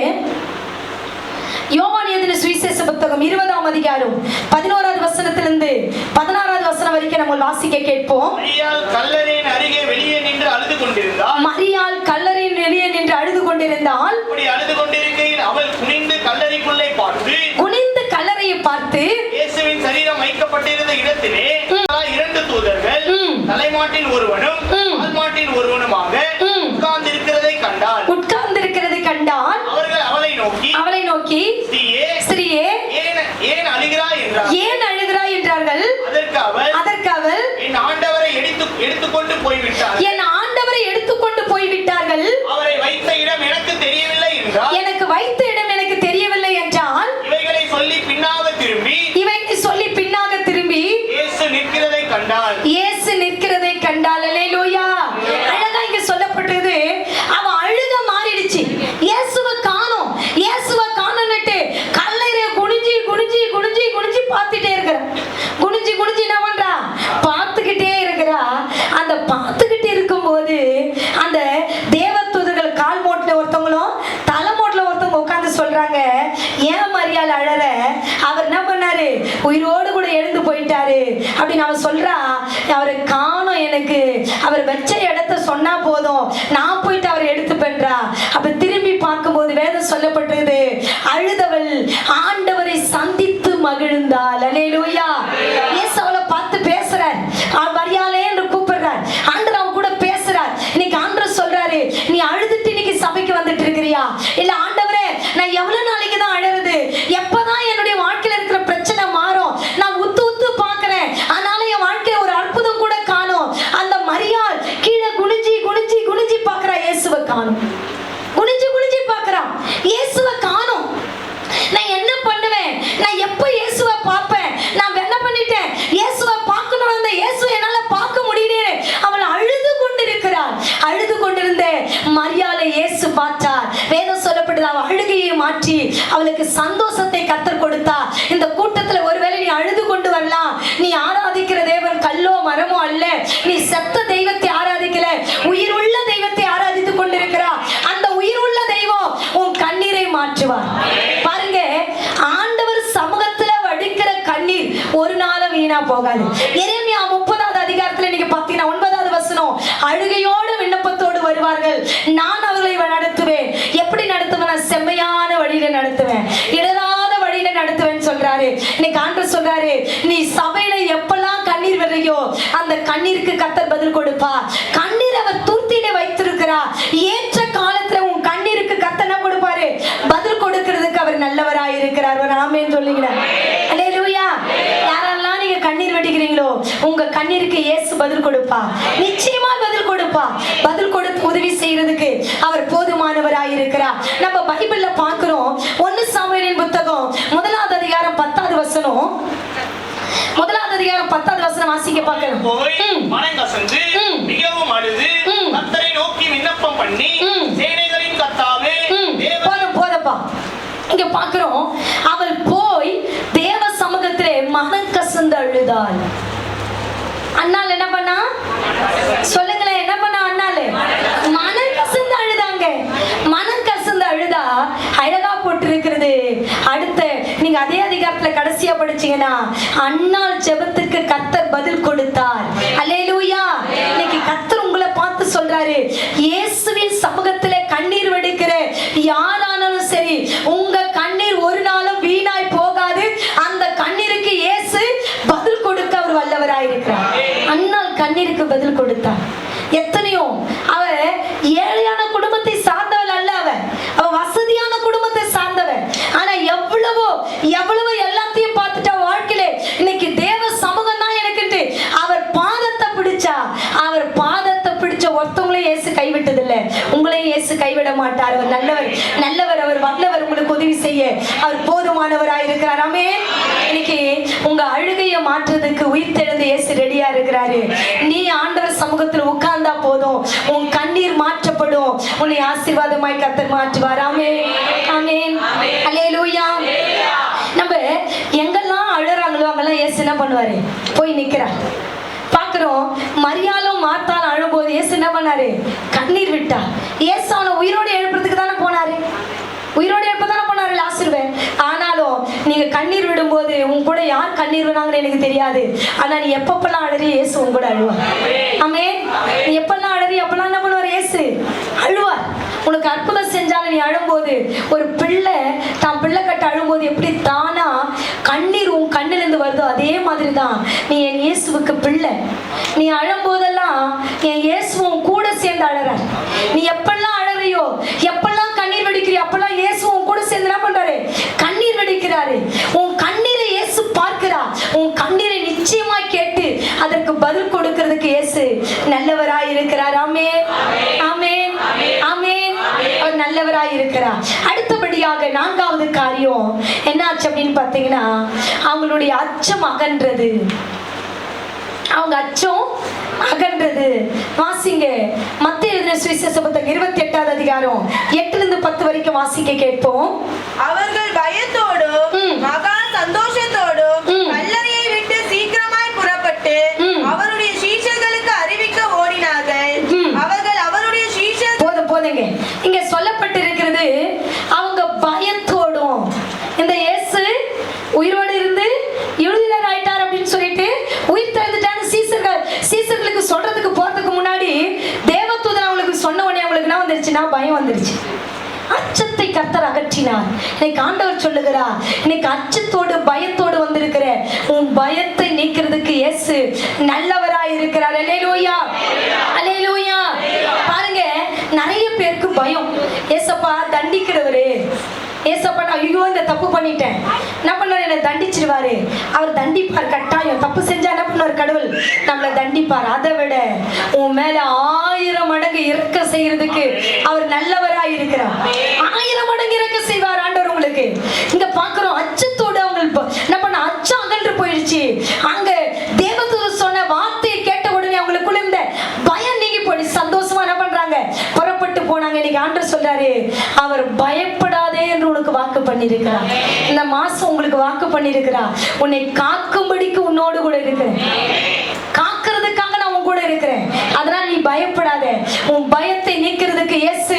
யோவான் எழுதின சுவிசேஷ புத்தகம் 20ஆம் அதிகாரம் 11வது வசனத்திலிருந்து 16வது வசனம் வரைக்கும் நம்ம வாசிக்க கேட்போம். மரியாள் கல்லறையின் அருகே வெளியே நின்று அழுது கொண்டிருந்தாள். மரியாள் கல்லறையின் வெளியே நின்று அழுது கொண்டிருந்தாள். அப்படி அழுது கொண்டிருக்கையில் அவள் குனிந்து கல்லறைக்குள்ளே கல்லறையை பார்த்து இயேசுவின் சரீரம் வைக்கப்பட்டிருந்த இடத்திலே இரண்டு தூதர்கள் தலைமாட்டில் ஒருவனும் கால்மாட்டில் ஒருவனுமாக உட்கார்ந்திருக்கிறதை கண்டால் அவர்கள் அவளை நோக்கி ஸ்திரீயே ஏன் அழுகிறாய் என்றார்கள். அதற்கு அவள் என் ஆண்டவரை எடுத்துக்கொண்டு போய்விட்டார்கள். அவரை வைத்த இடம் எனக்கு தெரியவில்லை என்றால். இவைகளை சொல்லி பின்னாக திரும்பி இயேசு நிற்கிறதை கண்டாள். அல்லேலூயா. அழகா இங்க சொல்லப்பட்டது, அவ அழுக மாறிடுச்சு. இயேசுவை காணோம், இயேசுவை காணோம்னுட்டு கல்லறையை குனிஞ்சி பார்த்துட்டே இருக்கிறா. குனிஞ்சி என்ன பண்றா, பார்த்துக்கிட்டே இருக்கிறா. அந்த பார்த்துக்கிட்டு இருக்கும்போது அந்த தேவதூதர்கள் கால் மோட்ல ஒருத்தவங்களும் தலை மோட்ல ஒருத்தவங்க உட்கார்ந்து சொல்றாங்க, ஏன் மரியாள் அழற, அவர் என்ன பண்ணாரு, உயிரோடு கூட எழுந்து போயிட்டாரு அப்படின்னு அவன் சொல்றா. அவரை காணோம், எனக்கு அவர் வச்ச இடத்த சொன்னா போதும், நான் போயிட்டு அவரை எடுத்து பண்றா. அப்ப திரும்பி பார்க்கும்போது வேதம் சொல்லப்பட்டது, அழுதவள் ஆண்டவரை சந்தித்து மகிழ்ந்தாள். அல்லேலூயா. இயேசு அவளை பார்த்து பேசுறார், மரியாளே என்று கூப்பிடுறார். ஆண்டவர் அவ கூட பேசுறார். இன்னைக்கு ஆண்டவர் சொல்றாரு, நீ அழுதுட்டு இன்னைக்கு சபைக்கு வந்துட்டு இருக்கிறியா, இல்ல ஆண்டவரே நான் எவ்வளவு நாளைக்கு தான் அழறது, எப்பதான் என்னுடைய வாழ்க்கையில இருக்கிற பிரச்சனை மாறும், நான் உத்து பார்க்கிறேன், அதனால என் வாழ்க்கையில ஒரு அற்புதம் கூட காணும். அந்த மரியாள் கீழே குனிஞ்சி பார்க்கிறா, இயேசுவை காணும். குனிஞ்சி பார்க்கிறா, இயேசுவை காணும். நான் என்ன பண்ணுவேன், நான் எப்ப இயேசுவை பார்ப்பேன், நான் என்ன பண்ணிட்டேன், இயேசுவை பார்க்கணும், அந்த இயேசுவை என்னால பார்க்க முடியல. அவள் அழுது கொண்டிருந்த மரியாளை இயேசு பார்த்தார். வேதம் சொல்லப்படுது, அவள் அழுகையை மாற்றி அவளுக்கு சந்தோஷத்தை கர்த்தர் கொடுத்தா. இந்த கூட்டத்துல ஒருவேளை நீ அழுது கொண்டு வரலாம், நீ ஆராதிக்கிற தேவன் கல்லோ மரமோ அல்ல, நீ செத்த தெய்வத்தை ஆராதிக்கல, உயிருள்ள தெய்வத்தை போகாது. எரேமியா 30வது அதிகாரத்துல நீங்க பாத்தீங்கன்னா 9வது வசனம், அழுகையோடு விண்ணப்பத்தோடு வருவார்கள், நான் அவர்களை நடத்துவேன். எப்படி நடத்துவேன்? செம்மையான வழியில நடத்துவேன், இடராத வழியில நடத்துவேன் சொல்றாரு. இன்னைக்கு ஆண்டவர் சொல்றாரு, நீ சபையில எப்பெல்லாம் கண்ணீர் வரையோ அந்த கண்ணீருக்கு கர்த்தர் பதில் கொடுப்பார். கண்ணீர் அவர் தூர்த்திலே வைத்திருக்கிறார். ஏற்ற காலத்துல உன் கண்ணீருக்கு கர்த்தர் என்ன கொடுப்பாரு? பதில் கொடுக்கிறதுக்கு அவர் நல்லவராய் இருக்கிறார். ஒரு ஆமென் சொல்லுங்க. அல்லேலூயா. யாரெல்லாம் நீங்க கண்ணீர் வெடிக்கிறீங்களோ உங்க கண்ணீருக்கு இயேசு பதில் கொடுப்பா, நிச்சயமா பதில் கொடுப்பா. பதில் கொடுத்து உதவி செய்யறதுக்கு அவர் போதுமானவராய் இருக்கிறார். நம்ம பைபிள்ல பார்க்கிறோம், 1 சாமுவேலின் புத்தகம் 1வது அதிகாரம் 10வது வசனம், 1வது அதிகாரம் 10வது வசனம் வாசிக்க பார்க்கணும். மனங்கசந்து மிகவும் அழுது கர்த்தரை நோக்கி விண்ணப்பம் பண்ணி சேனைகளின் கர்த்தாவே போதப்பா. இங்க பார்க்கிறோம், அவள் போய் தேவ சமூகத்திலே மனம் கசந்து அழுதாள். அண்ணால் என்ன பண்ணா? சொல்லுங்களேன், என்ன பண்ணா அண்ணாலே? மனம் கசந்து அழுதாங்க. மனம் கசந்து அழுதா அழகா போட்டு இருக்கிறது. அடுத்த நீங்க அதே அதிகாரத்துல கடைசியா படிச்சீங்கன்னா, அண்ணாள் ஜெபத்துக்கு கர்த்தர் பதில் கொடுத்தார். அல்லேலூயா. இன்னைக்கு கர்த்தர் உங்களை பார்த்து சொல்றாரு, இயேசுவின் சமூகத்திலே கண்ணீர் வடிக்கிற யாரானாலும் சரி, உங்க கண்ணீர் ஒரு நாளும் வீணாய் போகாது. அந்த கண்ணீருக்கு இயேசு பதில் கொடுக்க அவர் வல்லவராயிருக்கிறார். அண்ணாள் கண்ணீருக்கு பதில் கொடுத்தார். எத்தனையோ அவ ஏழையான குடும்பத்தை சார்ந்தவள் அல்ல, அவ வசதியான குடும்பத்தை சார்ந்தவள். ஆனா எவ்வளவோ எல்லாத்தையும் பார்த்துட்டா வாழ்க்கையில. இன்னைக்கு தேவ சமூகம் தான் எனக்கு அவர் பாதத்தை பிடிச்சா, அவர் பாதத்தை பிடிச்ச ஒருத்தவங்களையும் இயேசு கைவிட்டது இல்ல, உங்களையும் இயேசு கைவிட மாட்டார். அவர் நல்லவர், அவர் வல்லவர். உங்களுக்கு உதவி செய்ய அவர் போதுமானவராய் இருக்கிறார். ஆமென். இன்னைக்கு உங்க அழுகையை மாற்றுறதுக்கு உயிர் தெழுந்து இயேசு ரெடியா இருக்கிறாரு. நீ ஆண்டவர் சமூகத்தில் உட்கார்ந்தா போதும், உன் கண்ணீர் மாற்றப்படும், உன்னை ஆசீர்வாதமாய் கர்த்தர் மாற்றுவார். ஆமென், ஆமென், அல்லேலூயா. நம்ம எங்கெல்லாம் அழுறாங்களோ அங்கெல்லாம் இயேசு என்ன பண்ணுவாரு? போய் நிக்கிறார். பார்க்கிறோம், மரியாளும் மார்த்தாலும் அழும்போது இயேசு என்ன பண்ணாரு? கண்ணீர் விட்டார். இயேசு அவனை உயிரோடு எழுப்புறதுக்கு தானே போனாரு, உயிரோடு எழுப்பதானே போனாரு லாசருவை. ஆனாலும் நீங்க கண்ணீர் விடும்போது உன் கூட யார் கண்ணீர் விடாங்கன்னு எனக்கு தெரியாது. ஆனா நீ எப்பப்பெல்லாம் அழறி இயேசு உன் கூட அழுவார். ஆமென். நீ எப்பெல்லாம் அழறி அப்பெல்லாம் என்ன பண்ணுவார்? இயேசு அழுவார். உனக்கு அற்புதம் செஞ்சாலும் நீ அழும்போது, ஒரு பிள்ளை தான் பிள்ளை கட்ட அழும்போது எப்படி தானா கண்ணீர் உன் கண்ணில இருந்து வருதோ அதே மாதிரி தான் நீ என் இயேசுவுக்கு பிள்ளை. நீ அழும்போதெல்லாம் என் இயேசுவும் கூட சேர்ந்து அழறார். நீ எப்பெல்லாம் அழறியோ, எப்பெல்லாம் கண்ணீர் வெடிக்கிறியோ, அப்பெல்லாம் இயேசு உன் கூட சேர்ந்து என்ன பண்றாரு? கண்ணீர் வெடிக்கிறாரு. உன் கண்ணீரை இயேசு பார்க்கிறார். உன் கண்ணீரை நிச்சயமா கேட்டு அதற்கு பதில் கொடுக்கிறதுக்கு இயேசு நல்லவராய் இருக்கிறார். ஆமென், ஆமென், ஆமென். அவர் நல்லவராய் இருக்கிறார். அடுத்தபடியாக 4வது காரியம் என்னாச்சு அப்படின்னு பாத்தீங்கன்னா, அவங்களுடைய அச்சம் அகன்றது. அவங்க அச்சம் அகன்றது. வாசிங்க மத்தேயு எழுதின சுவிசேஷ புத்தகம் 28வது அதிகாரம் 8லிருந்து 10 வரைக்கும் வாசிக்க கேட்போம். அவர்கள் பயத்தோடும் மகா சந்தோஷத்தோடும் கல்லறையை விட்டு சீக்கிரமாய் புறப்பட்டு அவருடைய சீஷர்களுக்கு அறிவிக்க ஓடினார்கள். அவர்கள் அவருடைய சீஷர் போதுங்க. இங்க சொல்லப்பட்டிருக்கிறது, அவங்க பயத்தோடும், இந்த இயேசு உயிரோடு இருந்து எழுதினர் ஆயிட்டார் அப்படின்னு சொல்லிட்டு உயிர் தெழுந்துட்டான்னு சீசர்களுக்கு சொல்றதுக்கு போறதுக்கு முன்னாடி தேவதூதன் அவங்களுக்கு சொன்ன உடனே அவங்களுக்கு என்ன வந்துருச்சுன்னா பயம் வந்துருச்சு. அச்சத்தை கர்த்தர் அகற்றினார். இன்னைக்கு ஆண்டவர் சொல்லுகிறார், இன்னைக்கு அச்சத்தோடு பயத்தோடு வந்திருக்கிற உன் பயத்தை நீக்கிறதுக்கு இயேசு நல்லவராய் இருக்கிறார். அல்லேலூயா, அல்லேலூயா. பாருங்க, நிறைய பேருக்கு பயம். ஏசப்பா தண்டிக்கிறவரு, ஏசப்பா நான் ஐயோ இந்த தப்பு பண்ணிட்டேன், என்ன பண்ணாரு? என்னை தண்டிச்சிருவாரு. அவர் தண்டிப்பார் கட்டாயம். தப்பு செஞ்சா என்ன பண்ணுவார்? கடவுள் நம்மளை தண்டிப்பார். அதை விட உன் மேல 1000 மடங்கு இறக்க செய்யறதுக்கு அவர் நல்லவராய் இருக்கிறார். 1000 மடங்கு இறக்க செய்வார் ஆண்டவர் உங்களுக்கு. இங்க பாக்குறோம், அச்சத்தோடு அவங்க என்ன பண்ண, அச்சம் அகன்று போயிடுச்சு. அங்க தேவதூதன் சொன்ன வார்த்தையை கேட்ட உடனே அவங்களுக்குள்ள இருந்த பயம் நீங்கி போயிடுச்சு. சந்தோஷமா என்ன பண்றாங்க? புறப்பட்டு போனாங்க. இன்னைக்கு ஆண்டவர் சொல்றாரு, அவர் பயப்படாதே என்று உனக்கு வாக்கு பண்ணிருக்கிறார். இந்த மாசம் உங்களுக்கு வாக்கு பண்ணிருக்கிறார். உன்னை காக்கும்படிக்கு உன்னோடு கூட இருக்கிறேன். காக்கிறதுக்காக நான் உன் கூட இருக்கிறேன். அதனால நீ பயப்படாத. உன் பயத்தை நீக்கிறதுக்கு இயேசு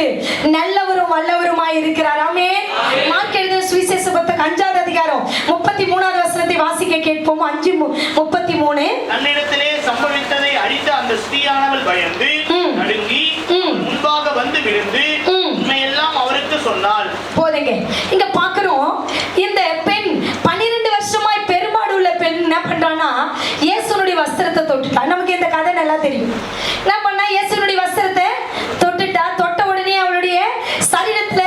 நல்லவரும் வல்லவருமாய் இருக்கிறார். ஆமென். மார்க் எழுதின சுவிசேஷ புத்தகம் 5வது அதிகாரம் 33வது வசனத்தை வாசிக்க கேட்போம். 5:33. தன்னிடத்திலே சம்பவித்ததை அறிந்த அந்த ஸ்திரீயானவள் பயந்து நடுங்கி முன்பாக வந்து விழுந்து உண்மையெல்லாம் அவருக்கு சொன்னாள். போதுங்க. இங்க பாக்குறோம், இந்த பெண் 12 வருஷமாய் பெரும்பாடு உள்ள பெண் என்ன பண்றானா, இயேசுனுடைய வஸ்திரத்தை தொட்டுட்டா. நமக்கு இந்த கதை நல்லா தெரியும். என்ன பண்ணா, இயேசுனுடைய வஸ்திரத்தை தொட்டுட்டா. தொட்ட உடனே அவளுடைய சரீரத்துல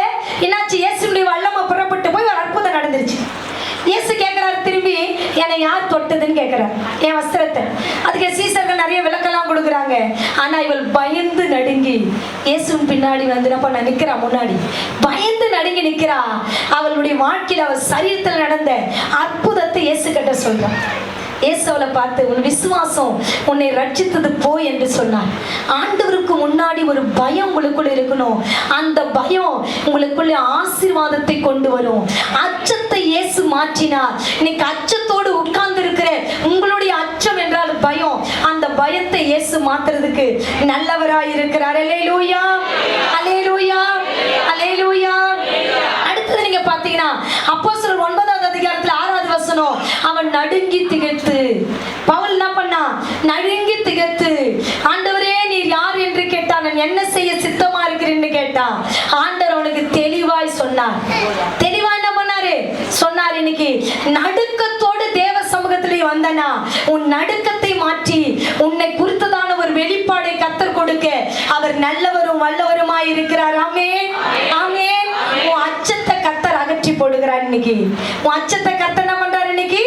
என்னாச்சு, இயேசுனுடைய வல்லமை புறப்பட்டு போய் ஒரு அற்புதம் நடந்துருச்சு. இயேசு கேட்கிறாரு திரும்பி, என்னை யார் தொட்டதுன்னு கேட்கிறார், என் வஸ்திரத்தை. அதுக்கு சீசர்கள் நிறைய விளக்கெல்லாம் கொடுக்குறாங்க. ஆனா இவள் பயந்து நடுங்கி இயேசுவின் பின்னாடி வந்து நம்ம நிக்கிறா, முன்னாடி பயந்து நடுங்கி நிக்கிறா. அவளுடைய வாழ்க்கையில அவள் சரீரத்தில் நடந்த அற்புதத்தை இயேசு கிட்ட சொல்றான். இயேசுவை பார்த்து, உன் விசுவாசம் உன்னை ரட்சித்தது போய் என்று சொன்னார். ஆண்டவருக்கு முன்னாடி ஒரு பயம் உங்களுக்குள்ள இருக்கணும். அந்த பயம் உங்களுக்குள்ள ஆசீர்வாதத்தை கொண்டு வரும். அச்சத்தை இயேசு மாற்றினார். இன்னைக்கு அச்சத்தோடு உட்கார்ந்து இருக்கிற உங்களுடைய அச்சம் என்றால் பயம், அந்த பயத்தை இயேசு மாத்துறதுக்கு நல்லவராய் இருக்கிறார். அல்லேலூயா, அல்லேலூயா, அல்லேலூயா. அடுத்தது நீங்க பாத்தீங்கன்னா அப்போஸ்தலர் 9வது அதிகாரத்துல 6வது வசனம், அவன் நடுங்கி திகைத்து, பவுல் என்ன பண்ணா, நடுங்கி திகைத்து, ஆண்டவரே நீர் யார் என்று கேட்டான். நான் என்ன செய்ய சித்தமா இருக்கிறேன்னு கேட்டான். ஆண்டவர் அவனுக்கு தெளிவாய் சொன்னார். தெளிவா என்ன பண்ணாரு சொன்னார். இன்னைக்கு நடுக்கத்தோடு தேவ சமூகத்திலே வந்தனா, உன் நடுக்கத்தை மாற்றி உன்னை குறித்ததான ஒரு வெளிப்பாடை கர்த்தர் கொடுக்க அவர் நல்லவரும் வல்லவருமாய் இருக்கிறார். ஆமென், ஆமென். உன் அச்சத்தை கர்த்தர் அகற்றி போடுகிறார். இன்னைக்கு உன் அச்சத்தை கர்த்தர் என்ன பண்றாரு, இன்னைக்கு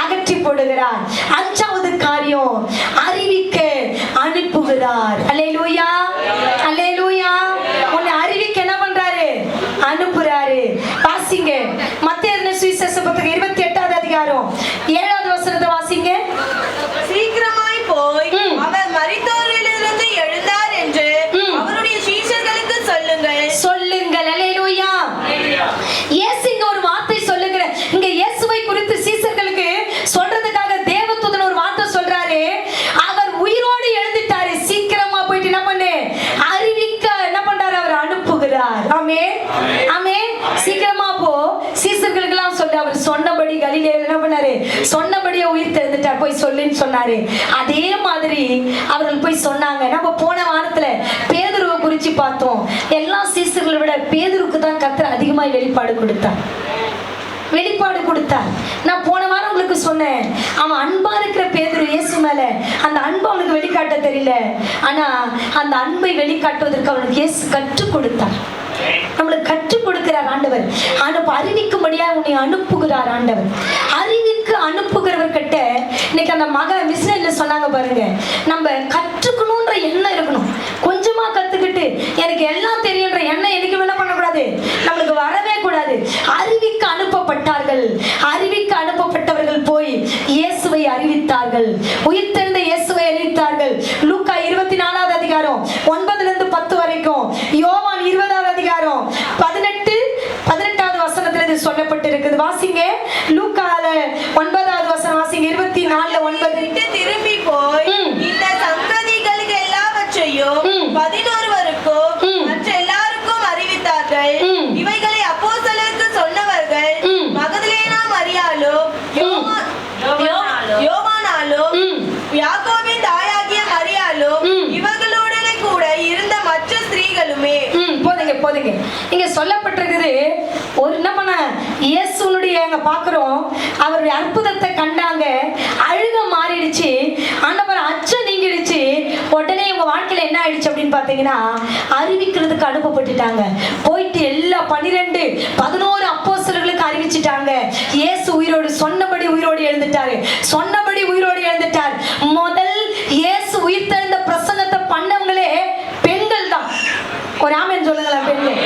அகற்றி போடுகிறார். 5வது காரியம், அறிவிக்க அனுப்புகிறார். அல்லேலூயா, அல்லேலூயா. உன்னை அறிவிக்க என்ன பண்றாரு, அனுப்புறாரு. வாசிங்க மத்தேயு சுவிசேஷ புத்தகம் 28வது அதிகாரம் 7வது வசனத்தை வாசிங்க. சீக்கிரமாய் போய் அவர் மரித்தோரிலிருந்து எழுந்தார் என்று அவருடைய சீஷர்களுக்கு சொல்லுங்கள், சொல்லுங்கள். அல்லேலூயா. இயேசு இங்க ஒரு வார்த்தை சொல்லுகிற, இங்க இயேசுவை குறித்து சீஷர்களுக்கு சொல்றதுக்காக தேவதூதன் ஒரு வார்த்தை சொல்றாரு. அவர் உயிரோடு எழுந்துட்டாரு. சீக்கிரமா போயிட்டு என்ன பண்ணு, அறிவிக்க என்ன பண்றாரு, அவர் அனுப்புகிறார். ஆமென், ஆமென். சீக்கிரமா போ, சீஷர்களுக்கு எல்லாம் சொல்ல. அவர் சொன்னபடி கலிலேயர் என்ன பண்ணாரு, சொன்னபடியே உயிர் தெரிந்துட்டார், போய் சொல்லுன்னு சொன்னாரு. அதே மாதிரி அவர்கள் போய் சொன்னாங்க. நம்ம போன வாரத்துல பேதுருவை குறிச்சு பார்த்தோம். எல்லா சீஷர்களை விட பேதுருக்கு தான் கர்த்தர் அதிகமாய் வெளிப்பாடு கொடுத்தார், வெளிப்பாடு கொடுத்தார். நான் போன வாரம் உங்களுக்கு சொன்னேன், அவன் அன்பா இருக்கிற பேதுரு இயேசு மேல அந்த அன்பை அவனுக்கு வெளிக்காட்ட தெரியல. ஆனா அந்த அன்பை வெளிக்காட்டுவதற்கு அவனுக்கு இயேசு கற்றுக் கொடுத்தார். நம்மளுக்கு கற்றுக் கொடுக்கிறார் ஆண்டவர். அறிவிக்கும்படியா உன்னை அனுப்புகிறார் ஆண்டவர். அறிவிக்கு அனுப்புகிறவர் கிட்ட இன்னைக்கு அந்த மக மிஸ்ரேல்ல சொன்னாங்க பாருங்க, நம்ம கற்றுக்கணும்ன்ற எண்ணம் இருக்கணும். கொஞ்சமா கத்துக்கிட்டு எனக்கு எல்லாம் தெரியுன்ற எண்ணம் எனக்கு என்ன பண்ணக்கூடாது, நம்மளுக்கு வரவே கூடாது. அறிவிக்க அனுப்பப்பட்டார்கள். அறிவிக்க அனுப்பப்பட்டவர்கள் போய் இயேசுவை அறிவித்தார்கள். உயிர்த்தெழுந்த இயேசுவை அறிவித்தார்கள். லூக்கா 24வது அதிகாரம் 9லிருந்து 10 வரைக்கும், யோவான் 20வது அதிகாரம் 18வது வசனத்துல இது சொல்லப்பட்டிருக்குது. வாசிங்க. லூக்கால 9வது வசனம் வாசிங்க. 24:9. திரும்பி போய் இந்த சங்கதிகளுக்கு எல்லாவற்றையும் 11 மற்ற எல்லாருக்கும் அறிவித்தார்கள். இவைகளை அப்போஸ்தலருக்கு சொன்னவர்கள் மகதலேனா மரியாளும் யோவானாலும் யாக்கோபின் தாயாகிய மரியாளும் இவர்களுடனே கூட இருந்த மற்ற ஸ்திரீகளுமே. போதுங்க. இங்க சொல்லப்பட்டிருக்குது, ஒரு என்ன பண்ண இயேசுனுடைய அங்க பாக்குறோம், அவருடைய அற்புதத்தை கண்டாங்க. அழுக மாறிடுச்சு. ஆண்டவர் அச்சம் நீங்கிடுச்சு. உடனே உங்க வாழ்க்கையில என்ன ஆயிடுச்சு அப்படின்னு பாத்தீங்கன்னா, அறிவிக்கிறதுக்கு அனுப்பப்பட்டுட்டாங்க. போயிட்டு எல்லா 11 அப்போஸ்தலர்களுக்கு அறிவிச்சிட்டாங்க. இயேசு உயிரோடு, சொன்னபடி உயிரோடு எழுந்துட்டாரு. சொன்னபடி உயிரோடு எழுந்துட்டார். முதல் இயேசு உயிர்த்தெழுந்த பிரசங்கத்தை பண்ணவங்களே பெண்கள் தான். ஒரு ஆமென் சொல்லுங்களேன். பெண்கள்,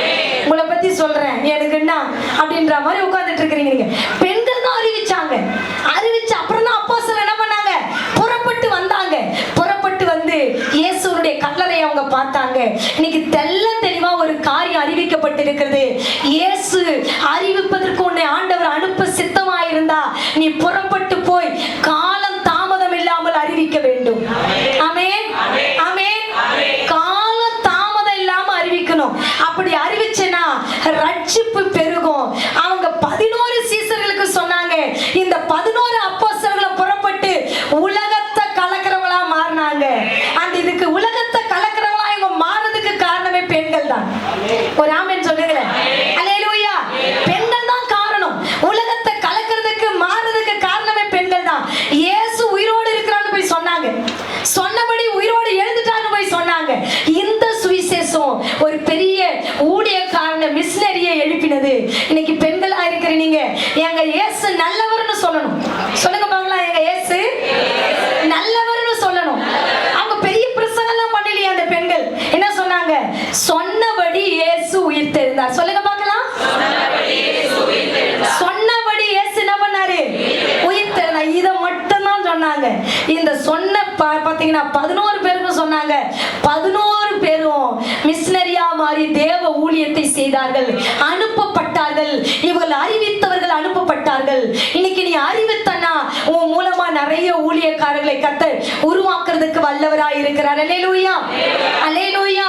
உங்களை பத்தி சொல்றேன், எனக்கு என்ன அப்படின்ற மாதிரி உட்கார்ந்துட்டு இருக்கிறீங்க நீங்க. பெண்கள் தான் அறிவிச்சாங்க. அறிவிச்சு அப்புறம் தான் அப்போஸ்தலர் என்ன பண்ணாங்க, புறப்பட்டு வந்தாங்க. புறப்பட்டு வந்து இயேசுனுடைய கல்லறை அவங்க பார்த்தாங்க. இன்னைக்கு தெளிவா ஒரு காரியம் அறிவிக்கப்பட்டிருக்கிறது. இயேசு அறிவிப்பதற்கு உன்னை ஆண்டவர் அனுப்ப சித்தமாயிருந்தா நீ புறப்பட்டு போய் காலம் தாமதம் இல்லாமல் அறிவிக்க வேண்டும். ஆமென், ஆமென். காலம் தாமதம் இல்லாம அறிவிக்கணும். அப்படி அறிவிச்சேனா ரட்சிப்பு பெருகும். அவங்க 11 சீசர்களுக்கு சொன்னாங்க. இந்த 11 அப்போஸ்தலர்கள் புறப்பட்டு உலகத்தை சொன்னாங்க. அந்த இதுக்கு உலகத்தை கலக்கிறவங்களா இவங்க மாறதுக்கு காரணமே பெண்கள் தான். ஒரு ஆமென் சொல்லுங்களேன். அல்லேலூயா. பெண்கள் தான் காரணம். உலகத்தை கலக்கிறதுக்கு மாறதுக்கு காரணமே பெண்கள் தான். இயேசு உயிரோடு இருக்கிறான்னு போய் சொன்னாங்க. சொன்னபடி உயிரோடு எழுந்துட்டான்னு போய் சொன்னாங்க. இந்த சுவிசேஷம் ஒரு பெரிய ஊழியக்காரன மிஷனரியை எழுப்பினது. இன்னைக்கு பெண்களா இருக்கிற நீங்க எங்க இயேசு நல்லவர்னு சொல்லணும். சொல்லுங்க பாக்கலாம், எங்க இயேசு நல்லவர்னு சொல்லணும். அவங்க பெரிய பிரசங்கம்லாம் பண்ணலையே அந்த பெண்கள். என்ன சொன்னாங்க? சொன்னபடி இயேசு உயிர்த்தெழுந்தார். சொல்லுங்க பாக்கலாம். சொன்னபடி இயேசு என்ன பண்ணாரு? உயிர்த்தெழுந்தார். இதை மட்டும் தான் சொன்னாங்க. இந்த சொன்ன பாத்தீங்கன்னா 11 பேருக்கும் சொன்னாங்க. 11 பேரும் மிஷனரியா மாறி தேவ ஊழியத்தை செய்தார்கள், அனுப்பப்பட்டார்கள். இவர்கள் அறிவித்தவர்கள் அனுப்பப்பட்டார்கள். இன்னைக்கு நீ அறிவித்தனா உன் மூலமா நிறைய ஊழியக்காரர்களை கர்த்தர் உருவாக்குறதுக்கு வல்லவராய் இருக்கிறார். அல்லேலூயா, அல்லேலூயா.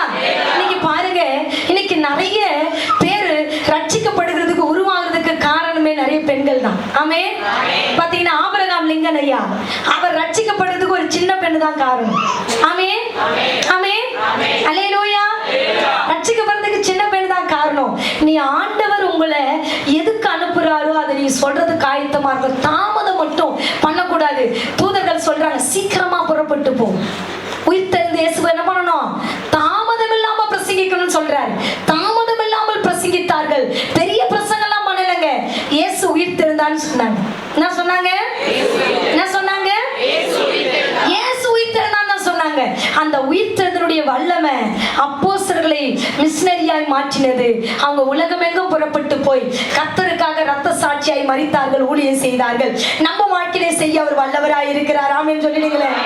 இன்னைக்கு பாருங்க, இன்னைக்கு நிறைய பேர் ரட்சிக்கப்படுகிறதுக்கு உருவாகிறதுக்கு காரணமே நிறைய பெண்கள் தான். ஆமென். பாத்தீங்கன்னா ஆபிரகாம் லிங்கன் ஐயா, அவர் ரட்சிக்கப்படுறதுக்கு ஒரு சின்ன பெண் தான் காரணம். ஆமென், ஆமென், அல்லேலூயா. ரட்சிக்கப்படுறதுக்கு சின்ன பெண் தான் காரணம். நீ ஆண்டவர் உங்களை எதுக்கு அனுப்புறாரோ அதை நீ சொல்றதுக்கு ஆயத்தமா இருக்கும். தாமதம் மட்டும் பண்ணக்கூடாது. தூதர்கள் சொல்றாங்க, சீக்கிரமா புறப்பட்டு போ. உயிர்த்தெழுந்த இயேசுவை என்ன பண்ணணும்? தாமதம் இல்லாம பிரசங்கிக்கணும்னு சொல்றாரு. தாமதம் இல்லாமல் பிரசங்கித்தார்கள். பெரிய பிரசங்கம்லாம் பண்ணலங்க. இயேசு உயிர்த்தெழுந்தான்னு சொன்னாங்க. என்ன சொன்னாங்க? என்ன சொன்னாங்க? இயேசு உயிர்த்தெழுந்தான்னு சொன்னாங்க. அந்த உயிர்த்தெழுதலுடைய வல்லமை அப்போஸ்தலர்களை மிஷனரியாய் மாற்றினது. அவங்க உலகமெங்கும் புறப்பட்டு போய் கர்த்தருக்காக ரத்த சாட்சியாய் மரித்தார்கள், ஊழியம் செய்தார்கள். நம்ம வாழ்க்கையிலே செய்ய அவர் வல்லவராய் இருக்கிறார். ஆமென் சொல்லிடுங்களேன்.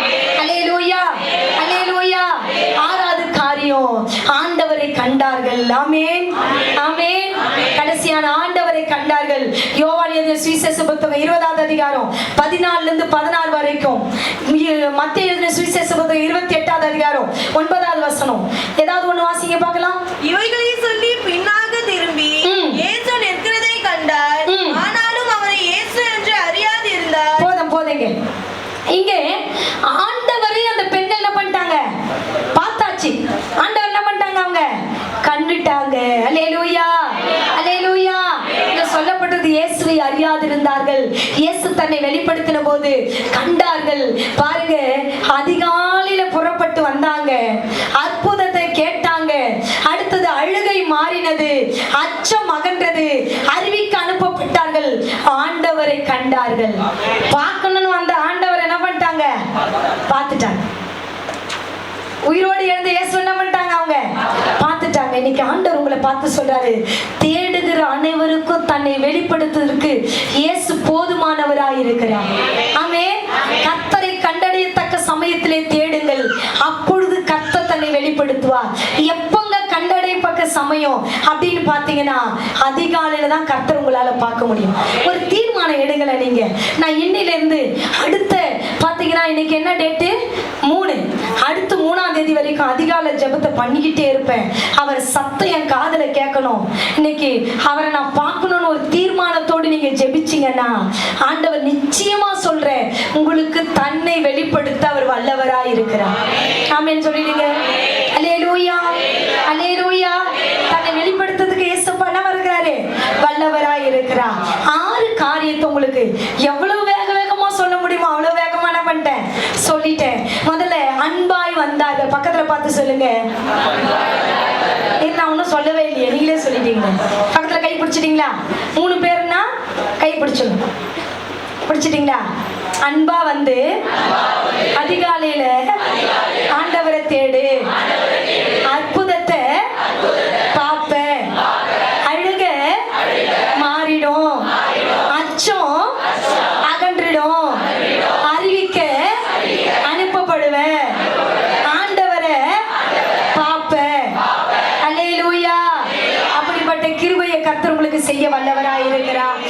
அல்லேலூயா, அல்லேலூயா. ஆறாவது காரியம், ஆண்டவரை கண்டார்கள். ஆமென், ஆமென். கடைசியான ஆண்டவரை கண்டார்கள். யோவான் எழுதின சுவிசேஷ புத்தகம் 20வது அதிகாரம் 14 இருந்து 16 வரைக்கும், மத்தேயு எழுதின சுவிசேஷ புத்தகம் 28வது அதிகாரம் 9வது வசனம். ஏதாவது ஒண்ணு வாசிங்க பார்க்கலாம். இவைகளை சொல்லி பின்னாக திரும்பி இயேசு நிற்கிறதை கண்டார். ஆனாலும் அவரை இயேசு என்று அறியாது இருந்தார். போதுங்க. இங்கே ஆண்டவரை அந்த பெண்கள் என்ன பண்ணிட்டாங்க? பார்த்தாச்சு. ஆண்டவர் என்ன பண்ணிட்டாங்க? அவங்க கண்டுட்டாங்க. அல்லேலூயா, அல்லேலூயா. இங்க சொல்லப்பட்டது இயேசுவை அறியாதிருந்தார்கள். இயேசு தன்னை வெளிப்படுத்தின போது கண்டார்கள். பாருங்க, அதிகாலையில புறப்பட்டு வந்தாங்க, அற்புதத்தை கேட்டாங்க. அடுத்தது அழுகை மாறினது, அச்சம் அகன்றது, அறிவிக்க அனுப்பப்பட்டார்கள், ஆண்டவரை கண்டார்கள். பார்க்கணும்னு வந்த ஆண்டவர் என்ன பண்ணிட்டாங்க? பார்த்துட்டாங்க. உயிரோடு எழுந்த இயேசு என்ன பண்ணிட்டாங்க? அவங்க பார்த்துட்டாங்க. இன்னைக்கு ஆண்டவர் உங்களை பார்த்து சொல்றாரு, தேடுகிற அனைவருக்கும் தன்னை வெளிப்படுத்துவதற்கு இயேசு போதுமானவராய் இருக்கிறார். ஆமென். கர்த்தரை கண்டடையத்தக்க சமயத்திலே தேடுங்கள், அப்பொழுது கர்த்தர் தன்னை வெளிப்படுத்துவார். எப்பங்க கண்டடையப்பட்ட சமயம் அப்படின்னு பாத்தீங்கன்னா அதிகாலையில தான் கர்த்தர் உங்களால பார்க்க முடியும். ஒரு தீர்மானம் எடுங்கள நீங்க. நான் இன்னில இருந்து அடுத்த பாத்தீங்கன்னா இன்னைக்கு என்ன டேட்டு? 3. அடுத்து 3ஆம் தேதி வரைக்கும் அதிகாலை ஜெபத்தை பண்ணிக்கிட்டே இருப்பேன். அவர் சத்தம் என் காதுல கேட்கணும். இன்னைக்கு அவரை நான் பார்க்கணும்னு ஒரு தீர்மானத்தோடு நீங்க ஜெபிச்சீங்கன்னா ஆண்டவர் நிச்சயமா சொல்றேன், உங்களுக்கு தன்னை வெளிப்படுத்த அவர் வல்லவராய் இருக்கிறார். ஆமென் சொல்லிடுங்க. அல்லேலூயா, அல்லேலூயா. தன்னை வெளிப்படுத்துறதுக்கு இயேசுப்பா என்ன வருகிறாரு? வல்லவராய் இருக்கிறார். 6 காரியத்தை உங்களுக்கு எவ்வளவு வேகமா சொல்ல முடியுமோ அவ்வளவு வேகமா என்ன பண்ணிட்டேன்? சொல்லிட்டேன். முதல்ல அன்பாய் வந்தார்கள். பக்கத்துல பார்த்து சொல்லுங்க. நான் ஒன்னும் சொல்லவே இல்லையே, நீங்களே சொல்லிட்டீங்க. பக்கத்துல கை பிடிச்சிட்டீங்களா? 3 பேருன்னா கை பிடிச்சிடும். பிடிச்சிட்டீங்களா? அன்பா வந்து அதிகாலையில ஆண்டவரை தேடு, அற்புதத்தை பாப்ப, அழுக மாறிடும், அச்சம் அகன்றிடும், அறிவிக்க அனுப்பப்படுவ, ஆண்டவரை பாப்ப. அல்லேலூயா. அப்படிப்பட்ட கிருபையை கர்த்தர் உங்களுக்கு செய்ய வல்லவராய் இருக்கிறார்.